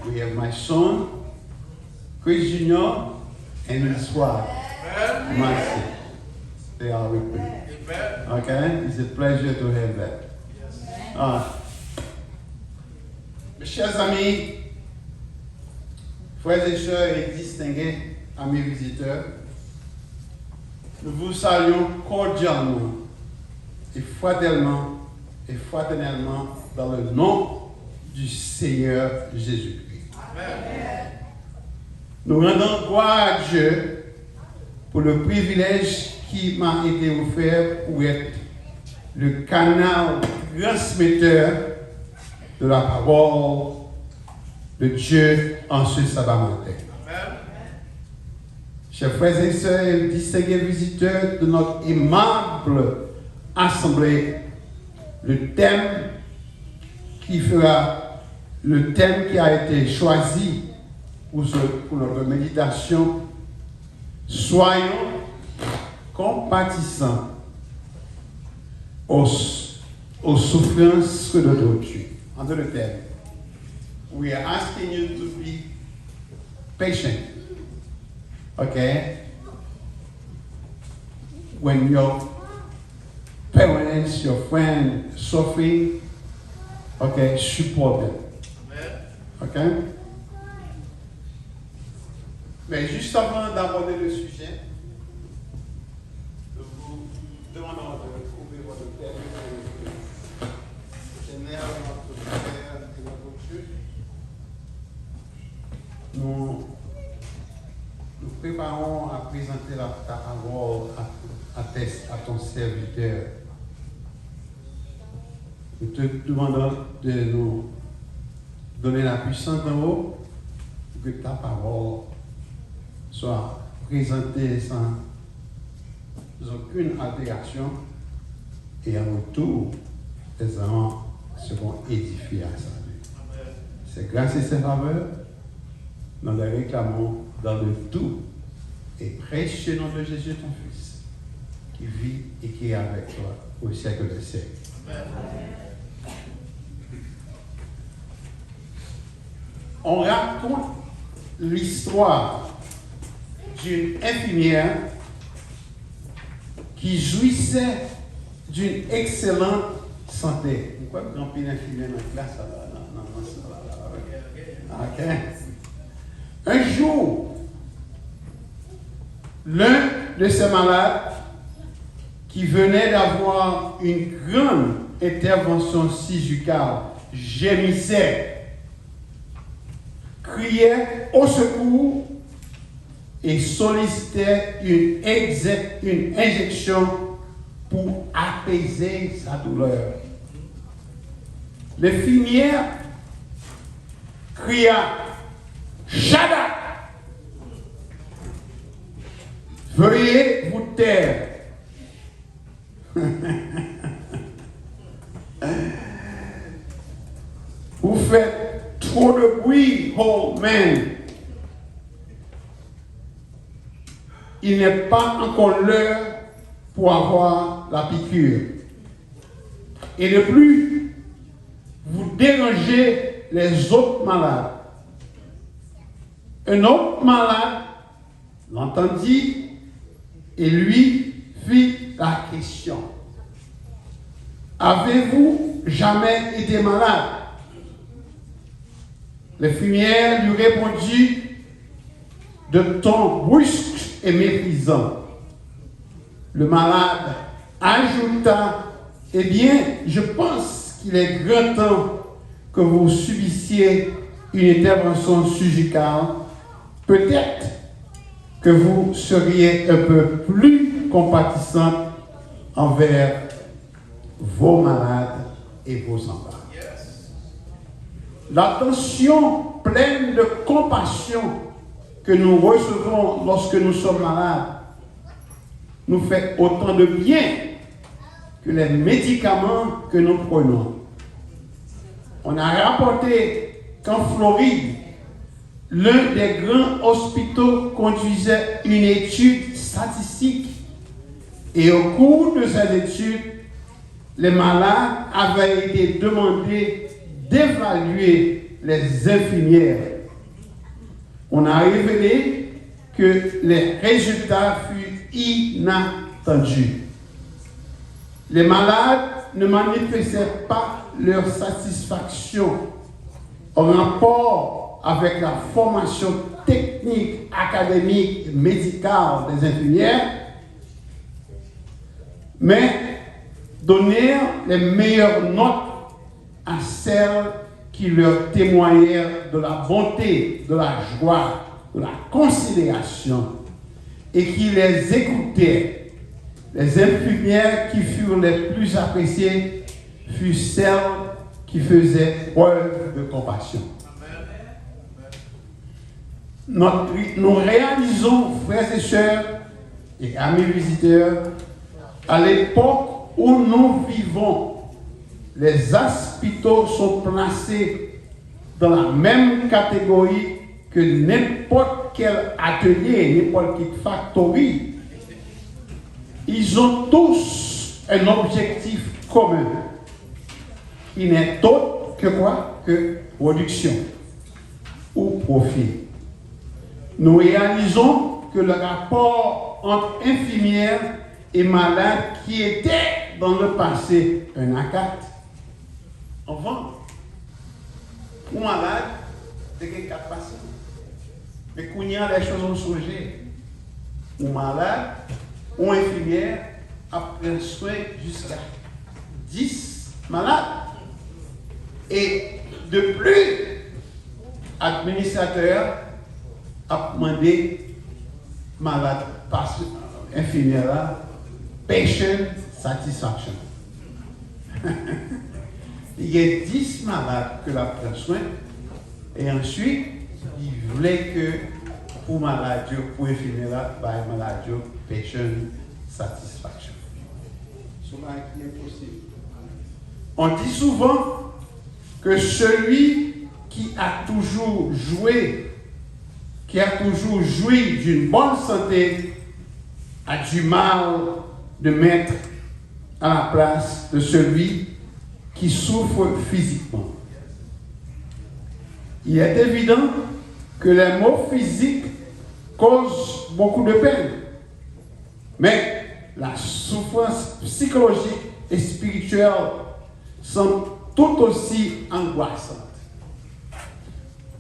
we have my son, Chris Jr., and his wife, Marcy. They are with me. Okay, it's a pleasure to have that. Mes chers amis, frères et sœurs et distingués amis visiteurs, nous vous saluons cordialement et fraternellement dans le nom du Seigneur Jésus-Christ. Nous rendons gloire à Dieu pour le privilège qui m'a été offert pour être le canal transmetteur de la parole de Dieu en ce sabbat matin. Chers frères et sœurs et distingués visiteurs de notre aimable assemblée, le thème qui a été choisi pour notre méditation, soyons compatissants aux souffrances de d'autrui. Under the theme, we are asking you to be patient. Okay? When your parents, your friends suffering, okay, support them. Okay? Mais juste avant d'aborder le sujet, nous vous demandons de trouver votre thème. Général, notre Père et notre Dieu. Nous préparons à présenter ta parole à ton serviteur. Nous te demandons de nous donner la puissance d'en haut pour que ta parole soit présentée sans aucune altération et en retour, tes amants seront édifiés à sa vie. C'est grâce à ces faveurs, nous les réclamons dans le doux et précieux nom de Jésus, ton Fils, qui vit et qui est avec toi au siècle des siècles. Amen. On raconte l'histoire d'une infirmière qui jouissait d'une excellente santé. Pourquoi vous avez une infirmière dans la classe? Okay. Un jour, l'un de ces malades qui venait d'avoir une grande intervention chirurgicale gémissait, criait au secours et sollicitait une injection pour apaiser sa douleur. L'infirmière cria « Shada! Veuillez vous taire. » Vous faites trop de bruit, old man. Il n'est pas encore l'heure pour avoir la piqûre. Et de plus, vous dérangez les autres malades. Un autre malade l'entendit et lui fit la question. Avez-vous jamais été malade? L'infirmière lui répondit de ton brusque et méprisant. Le malade ajouta eh bien, je pense qu'il est grand temps que vous subissiez une intervention chirurgicale. Peut-être que vous seriez un peu plus compatissante envers vos malades et vos enfants. L'attention pleine de compassion que nous recevons lorsque nous sommes malades nous fait autant de bien que les médicaments que nous prenons. On a rapporté qu'en Floride, l'un des grands hôpitaux conduisait une étude statistique et au cours de cette étude, les malades avaient été demandés d'évaluer les infirmières. On a révélé que les résultats furent inattendus. Les malades ne manifestaient pas leur satisfaction en rapport avec la formation technique, académique et médicale des infirmières, mais donnèrent les meilleures notes à celles qui leur témoignèrent de la bonté, de la joie, de la considération et qui les écoutaient. Les infirmières qui furent les plus appréciées furent celles qui faisaient preuve de compassion. Nous réalisons, frères et sœurs et amis visiteurs, à l'époque où nous vivons, les hôpitaux sont placés dans la même catégorie que n'importe quel atelier, n'importe quelle factory. Ils ont tous un objectif commun. Il n'est autre que quoi? Que production ou profit. Nous réalisons que le rapport entre infirmières et malades qui était dans le passé un acte, avant, pour malade, c'était 4 patients. Mais quand il y a les choses ont changé, ou malade, ou infirmière, après soin jusqu'à 10 malades. Et de plus, administrateur a demandé malade, infirmière là, patient satisfaction. Il y a 10 malades que la prend soin et ensuite il voulait que pour malade, pour infirmière là, malade, patient satisfaction. Cela est possible. On dit souvent que celui qui a toujours joui d'une bonne santé a du mal de mettre à la place de celui qui souffre physiquement. Il est évident que les maux physiques causent beaucoup de peine, mais la souffrance psychologique et spirituelle sont tout aussi angoissantes.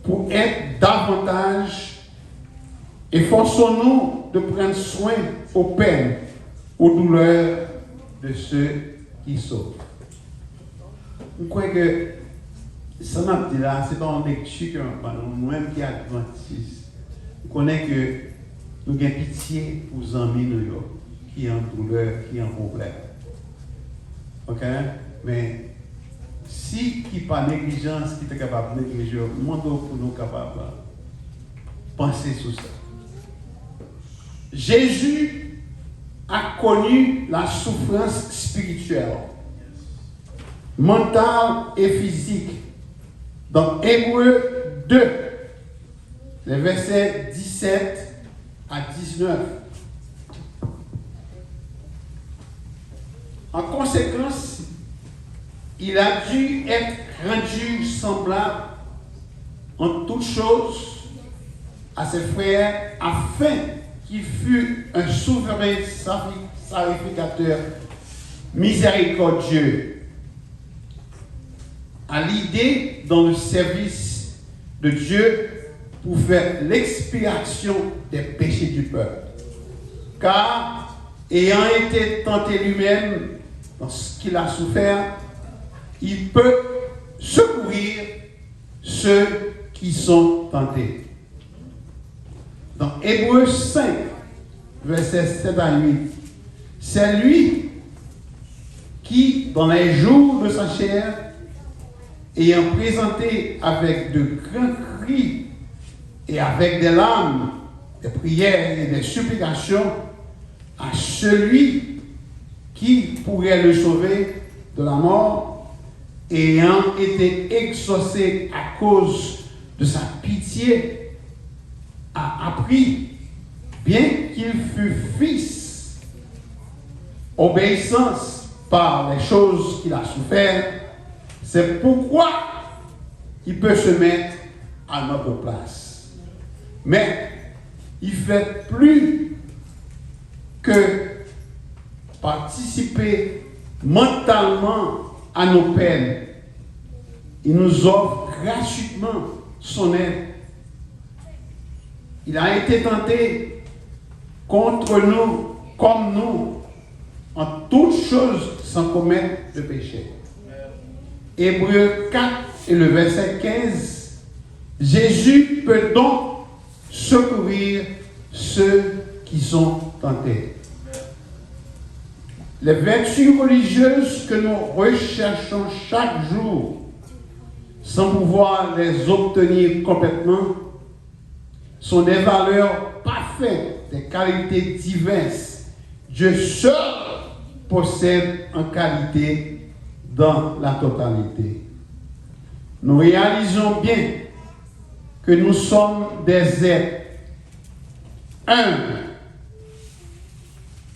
Pour être davantage, efforçons-nous de prendre soin aux peines, aux douleurs de ceux qui souffrent. Je crois que ça m'a dit là, c'est pas un lecture que nous-mêmes qui sommes adventistes. Nous connaissons que nous avons pitié pour les amis qui ont douleur, qui ont problème. Ok? Mais si qui par négligence, qui est capable de négliger, nous pour nous capables de penser sur ça. Jésus a connu la souffrance spirituelle, mentale et physique. Dans Hébreux 2, les versets 17 à 19. En conséquence, il a dû être rendu semblable en toutes choses à ses frères afin qu'il fût un souverain sacrificateur miséricordieux à l'idée dans le service de Dieu pour faire l'expiation des péchés du peuple. Car, ayant été tenté lui-même dans ce qu'il a souffert, il peut secourir ceux qui sont tentés. Dans Hébreux 5, versets 7 à 8, c'est lui qui, dans les jours de sa chair, ayant présenté avec de grands cris et avec des larmes, des prières et des supplications à celui qui pourrait le sauver de la mort, ayant été exaucé à cause de sa pitié, a appris, bien qu'il fût fils, obéissance par les choses qu'il a souffert. C'est pourquoi il peut se mettre à notre place. Mais il fait plus que participer mentalement à nos peines. Il nous offre gratuitement son aide. Il a été tenté contre nous, comme nous, en toutes choses sans commettre de péché. Hébreux 4 et le verset 15, Jésus peut donc secourir ceux qui sont tentés. Les vertus religieuses que nous recherchons chaque jour, sans pouvoir les obtenir complètement, sont des valeurs parfaites, des qualités diverses. Dieu seul possède en qualité dans la totalité. Nous réalisons bien que nous sommes des êtres humbles,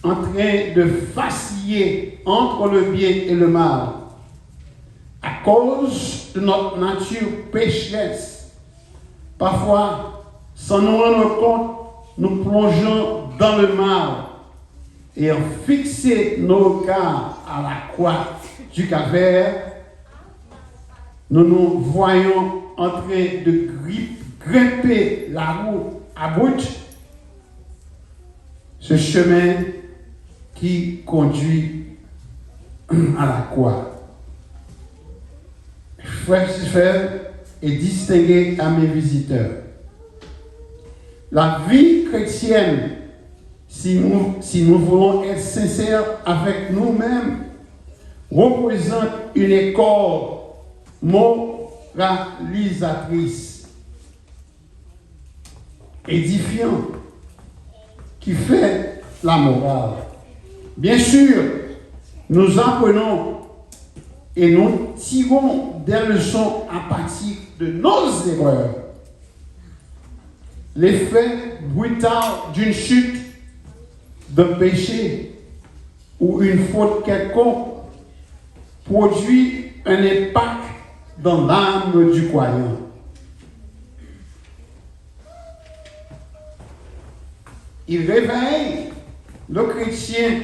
en train de vaciller entre le bien et le mal, à cause de notre nature pécheresse. Parfois, sans nous rendre compte, nous plongeons dans le mal et en fixer nos regards à la croix du Calvaire, nous nous voyons en train de grimper la route abrupte, ce chemin qui conduit à la croix. Frères et sœurs et distingués à mes visiteurs, la vie chrétienne, si nous voulons être sincères avec nous-mêmes, représente une école moralisatrice, édifiante, qui fait la morale. Bien sûr, nous apprenons et nous tirons des leçons à partir de nos erreurs. L'effet brutal d'une chute, d'un péché ou une faute quelconque produit un impact dans l'âme du croyant. Il réveille le chrétien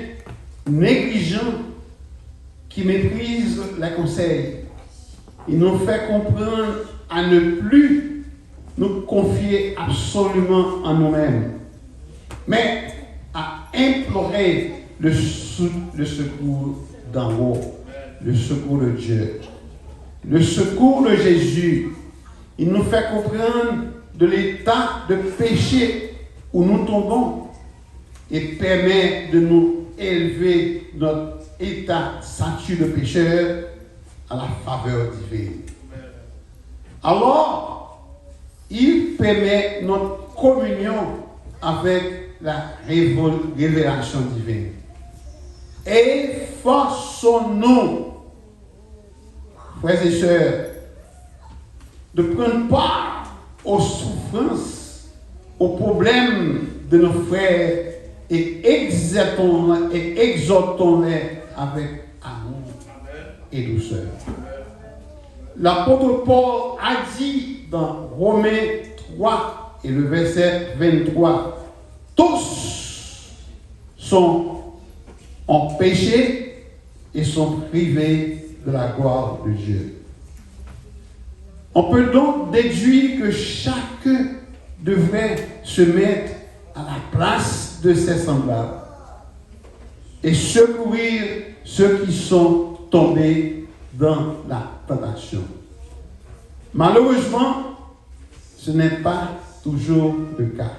négligent qui méprise les conseils. Il nous fait comprendre à ne plus nous confier absolument en nous-mêmes, mais à implorer le secours d'en haut, le secours de Dieu, le secours de Jésus. Il nous fait comprendre de l'état de péché où nous tombons et permet de nous élever notre état statut de pécheur à la faveur divine. Alors, il permet notre communion avec la révélation divine. Efforçons-nous, frères et sœurs, de prendre part aux souffrances, aux problèmes de nos frères et exhortons-les avec amour et douceur. L'apôtre Paul a dit dans Romains 3 et le verset 23, tous ont péché et sont privés de la gloire de Dieu. On peut donc déduire que chacun devrait se mettre à la place de ses semblables et secourir ceux qui sont tombés dans la tentation. Malheureusement, ce n'est pas toujours le cas.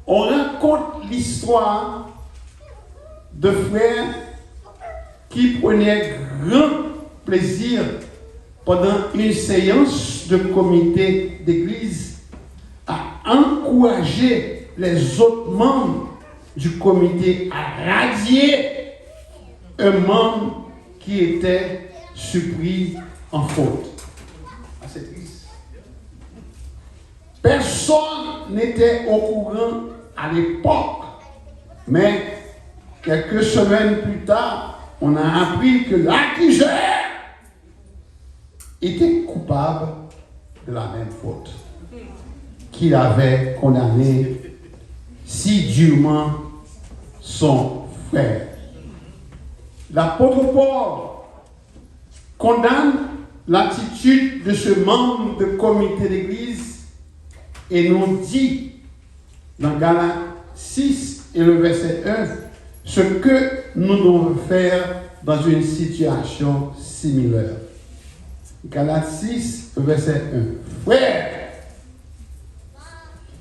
On raconte l'histoire de frères qui prenaient grand plaisir pendant une séance de comité d'église à encourager les autres membres du comité à radier un membre qui était surpris en faute. Ah, c'est triste. Personne n'était au courant à l'époque, mais quelques semaines plus tard, on a appris que l'accuseur était coupable de la même faute qu'il avait condamné si durement son frère. L'apôtre Paul condamne l'attitude de ce membre de comité d'église et nous dit dans Galates 6 et le verset 1 ce que nous devons faire dans une situation similaire. Galates 6, verset 1. Frère,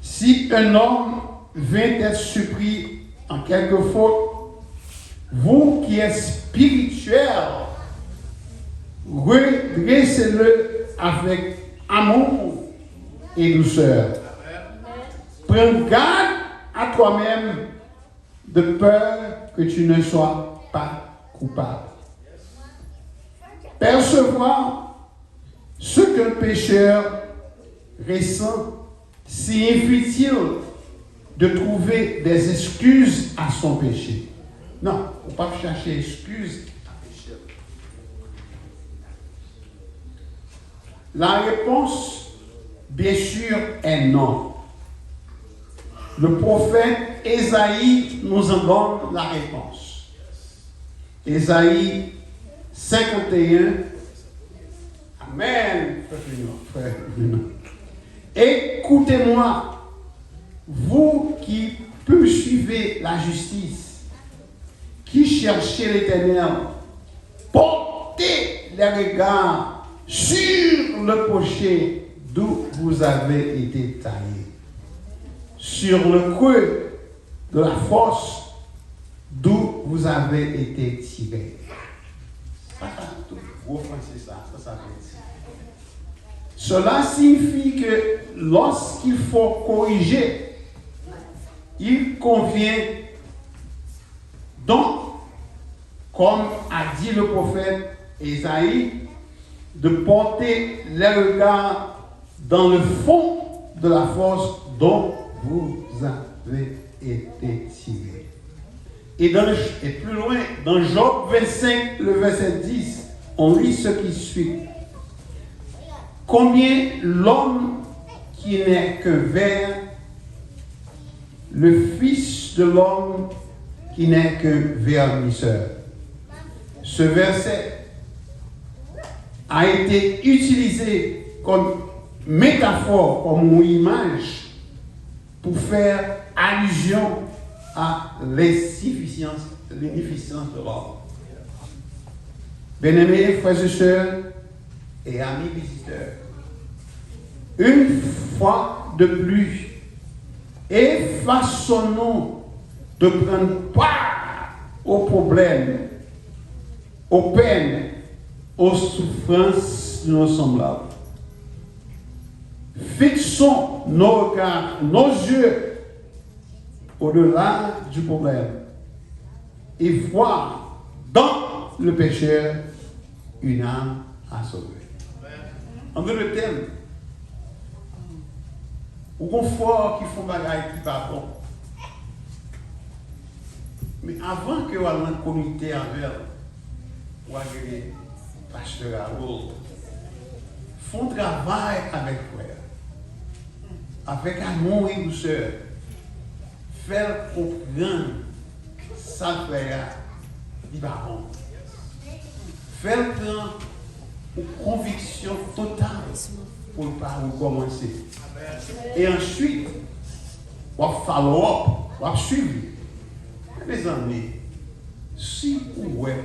si un homme vient être surpris en quelque faute, vous qui êtes spirituel, redressez-le avec amour et douceur. Prends garde à toi-même de peur que tu ne sois pas coupable. Percevoir ce qu'un pécheur ressent signifie-t-il de trouver des excuses à son péché? Non, il ne faut pas chercher excuses à pécher. La réponse, bien sûr, est non. Le prophète Ésaïe nous en donne la réponse. Ésaïe 51. Amen. Écoutez-moi, vous qui poursuivez la justice, qui cherchez l'Éternel, portez les regards sur le rocher d'où vous avez été taillé, sur le creux de la fosse d'où vous avez été tiré. Cela signifie que lorsqu'il faut corriger, il convient donc, comme a dit le prophète Ésaïe, de porter les regards dans le fond de la fosse dont vous avez été tiré. Et plus loin, dans Job 25, le verset 10, on lit ce qui suit. Combien l'homme qui n'est qu'un ver, le fils de l'homme qui n'est qu'un vermisseur. Ce verset a été utilisé comme métaphore, comme image, pour faire allusion à l'insuffisance de l'homme. Bien-aimés frères et sœurs et amis visiteurs, une fois de plus, effaçons-nous de prendre part aux problèmes, aux peines, aux souffrances de nos semblables. Fixons nos regards, nos yeux au-delà du problème et voir dans le pécheur une âme à sauver. En d'autres termes, au confort qui font bagaille qui va bon. Mais avant que vous ayez un comité avec ou avec les pasteurs, font travail avec frère, avec amour et douceur, faire comprendre ça frère, il va bon. Faire prendre une conviction totale pour ne pas recommencer. Et ensuite, on va follow up, on va suivre. Mes amis, si vous voyez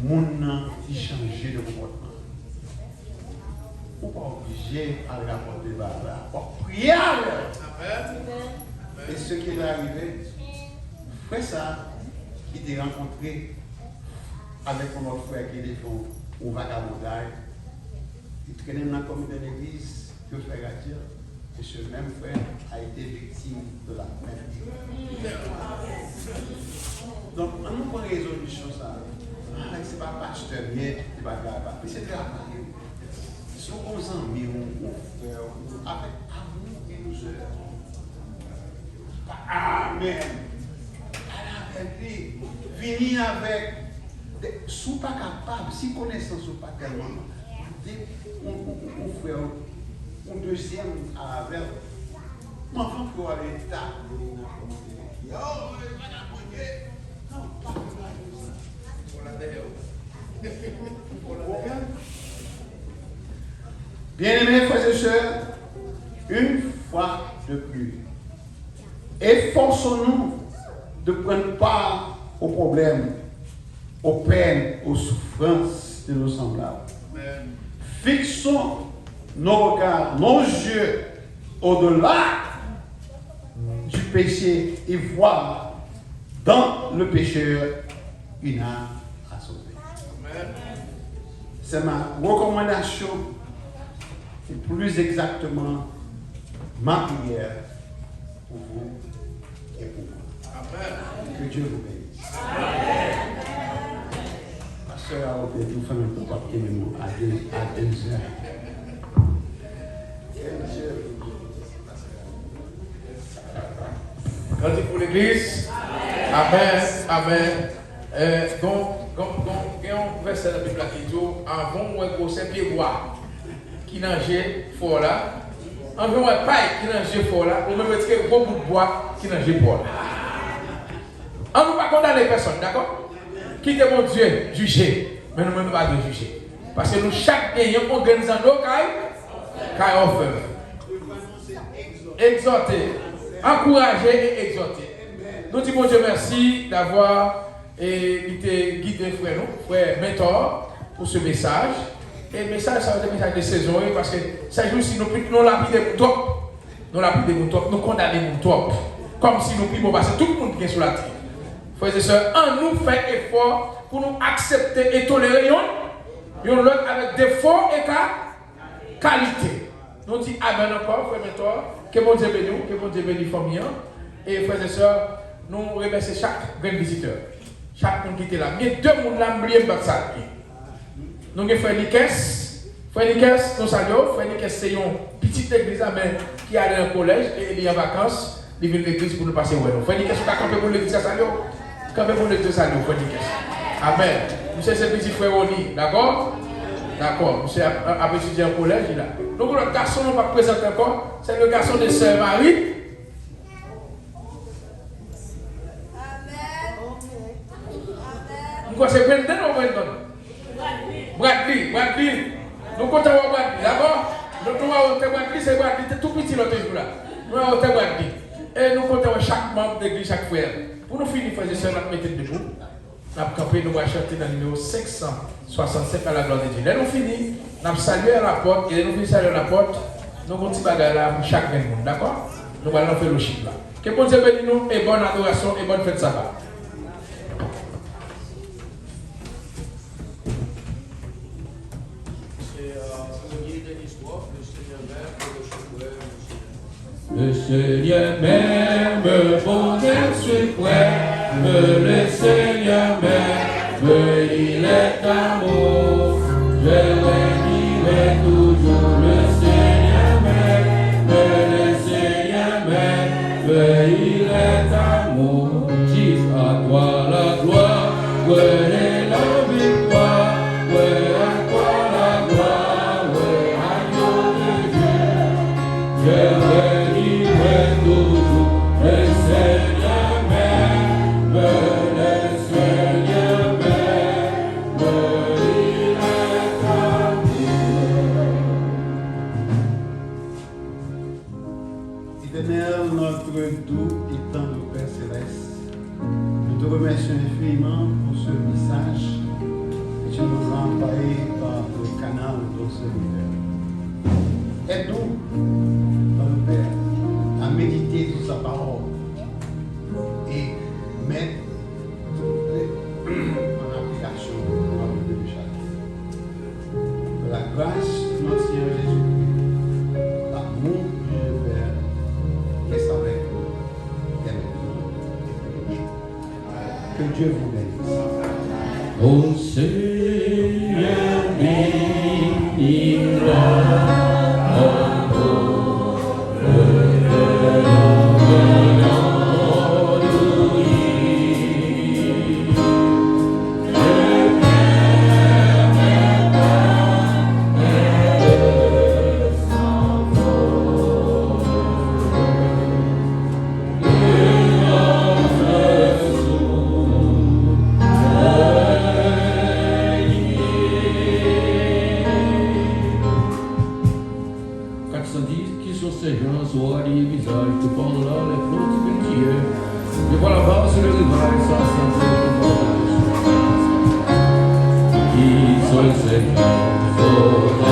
mon qui change de comportement, vous n'êtes pas obligé à le rapporter là. Vous priez. Et ce qui est arrivé, frère ça, qui t'est rencontré avec mon autre frère qui est au vagabondage, il traînait dans la communauté de l'église, que frère a dit, et ce même frère a été victime de la même. Donc, on nous prend résolution ça. C'est pas pasteur bien, c'est pas grave, mais c'est travail. Si on amis, on frère, avec amour et douceur. Amen. Venir avec, si vous pas capable, si connaissance ou pas tellement, on fait un deuxième avec, mon enfant peut aller taper. Bien-aimés frères et sœurs, une fois de plus, efforçons-nous de prendre part aux problèmes, aux peines, aux souffrances de nos semblables. Amen. Fixons nos regards, nos yeux au-delà du péché et voir dans le pécheur une âme à sauver. Amen. C'est ma recommandation, et plus exactement ma prière pour vous et pour moi. Amen. Que Dieu vous bénisse. Amen. Pasteur Arope, nous faisons un peu papier à 2 heures. Cantique pour l'église. Amen. Amen. Donc, il y a un verset dans la Bible qui dit avant moi, c'est pied bois qui nageait fort là. Environ un paille qui nageait fort là. Ou même un gros bout de bois qui nageait fort là. On ne peut pas condamner personne, d'accord? Qui est mon Dieu juger, mais nous ne pouvons pas juger. Parce que nous, chaque gagnant, organisons nos cailles offert. Exhorter, encourager et exhorter. Nous disons Dieu merci d'avoir été guidé frère mentor pour ce message. Et le message, ça va être un message de saison parce que ça joue si nous lapidons mon top. Nous lapidons mon top, nous condamnons mon top. Comme si nous prions parce que tout le monde qui est sur la terre. Frères et sœurs, on nous fait effort pour nous accepter et tolérer l'autre avec défaut et qualité. Nous disons Amen encore, frère mentor, que mon Dieu bénisse, que mon Dieu bénisse famille. Et frères et sœurs, nous remercions chaque grand visiteur, chaque monde qui était là. Il y a 2 personnes là, oubliez pas ça. Nous avons Frère Nikes, nous saluons. Frère Nikes, c'est une petite église qui allait au collège et il est en vacances. Il vient de l'église pour nous passer. Frère Nikes, vous avez campé pour l'église, salut. Campé pour l'église, salut, Frère Nikes. Amen. Monsieur, c'est petit frère Oni, d'accord? D'accord. Monsieur a étudié au collège, il a. Donc, le garçon, on va présenter encore. C'est le garçon de Sœur Marie. Nous c'est Brendan ou Brendan? Bradley. Nous comptons Bradley, d'accord? Nous avons Bradley, c'est Bradley, c'est tout petit l'autre jour là. Nous avons Bradley. Et nous comptons chaque membre d'église, chaque frère. Pour nous finir, frères et sœurs, nous mettons debout. Nous avons campé, nous allons chanter dans le numéro 565 à la gloire de Dieu. Là, nous finissons, nous allons saluer à la porte, et nous finissons saluer à la porte. Nous avons un petit bagage là pour chaque monde, d'accord? Nous allons faire le chiffre là. Que bon Dieu bénisse nous, et bonne adoration, et bonne fête sabbat. Le Seigneur m'aime, mon âme suprême, le Seigneur m'aime, il est amour, je le dirai toujours, le Seigneur m'aime, il est amour, dis à toi la gloire, ouais et la victoire, ouais à toi la gloire, ouais agneau de Dieu, je le Seigneur m'aime, Aide-nous, notre Père, à méditer sur sa parole et mettre en application dans le vie de chacun. Que la grâce de notre Seigneur Jésus-Christ, l'amour du Dieu Père, reste avec nous et avec nous. Que Dieu vous bénisse. Au Seigneur, bénis-moi. Qui soit le Seigneur,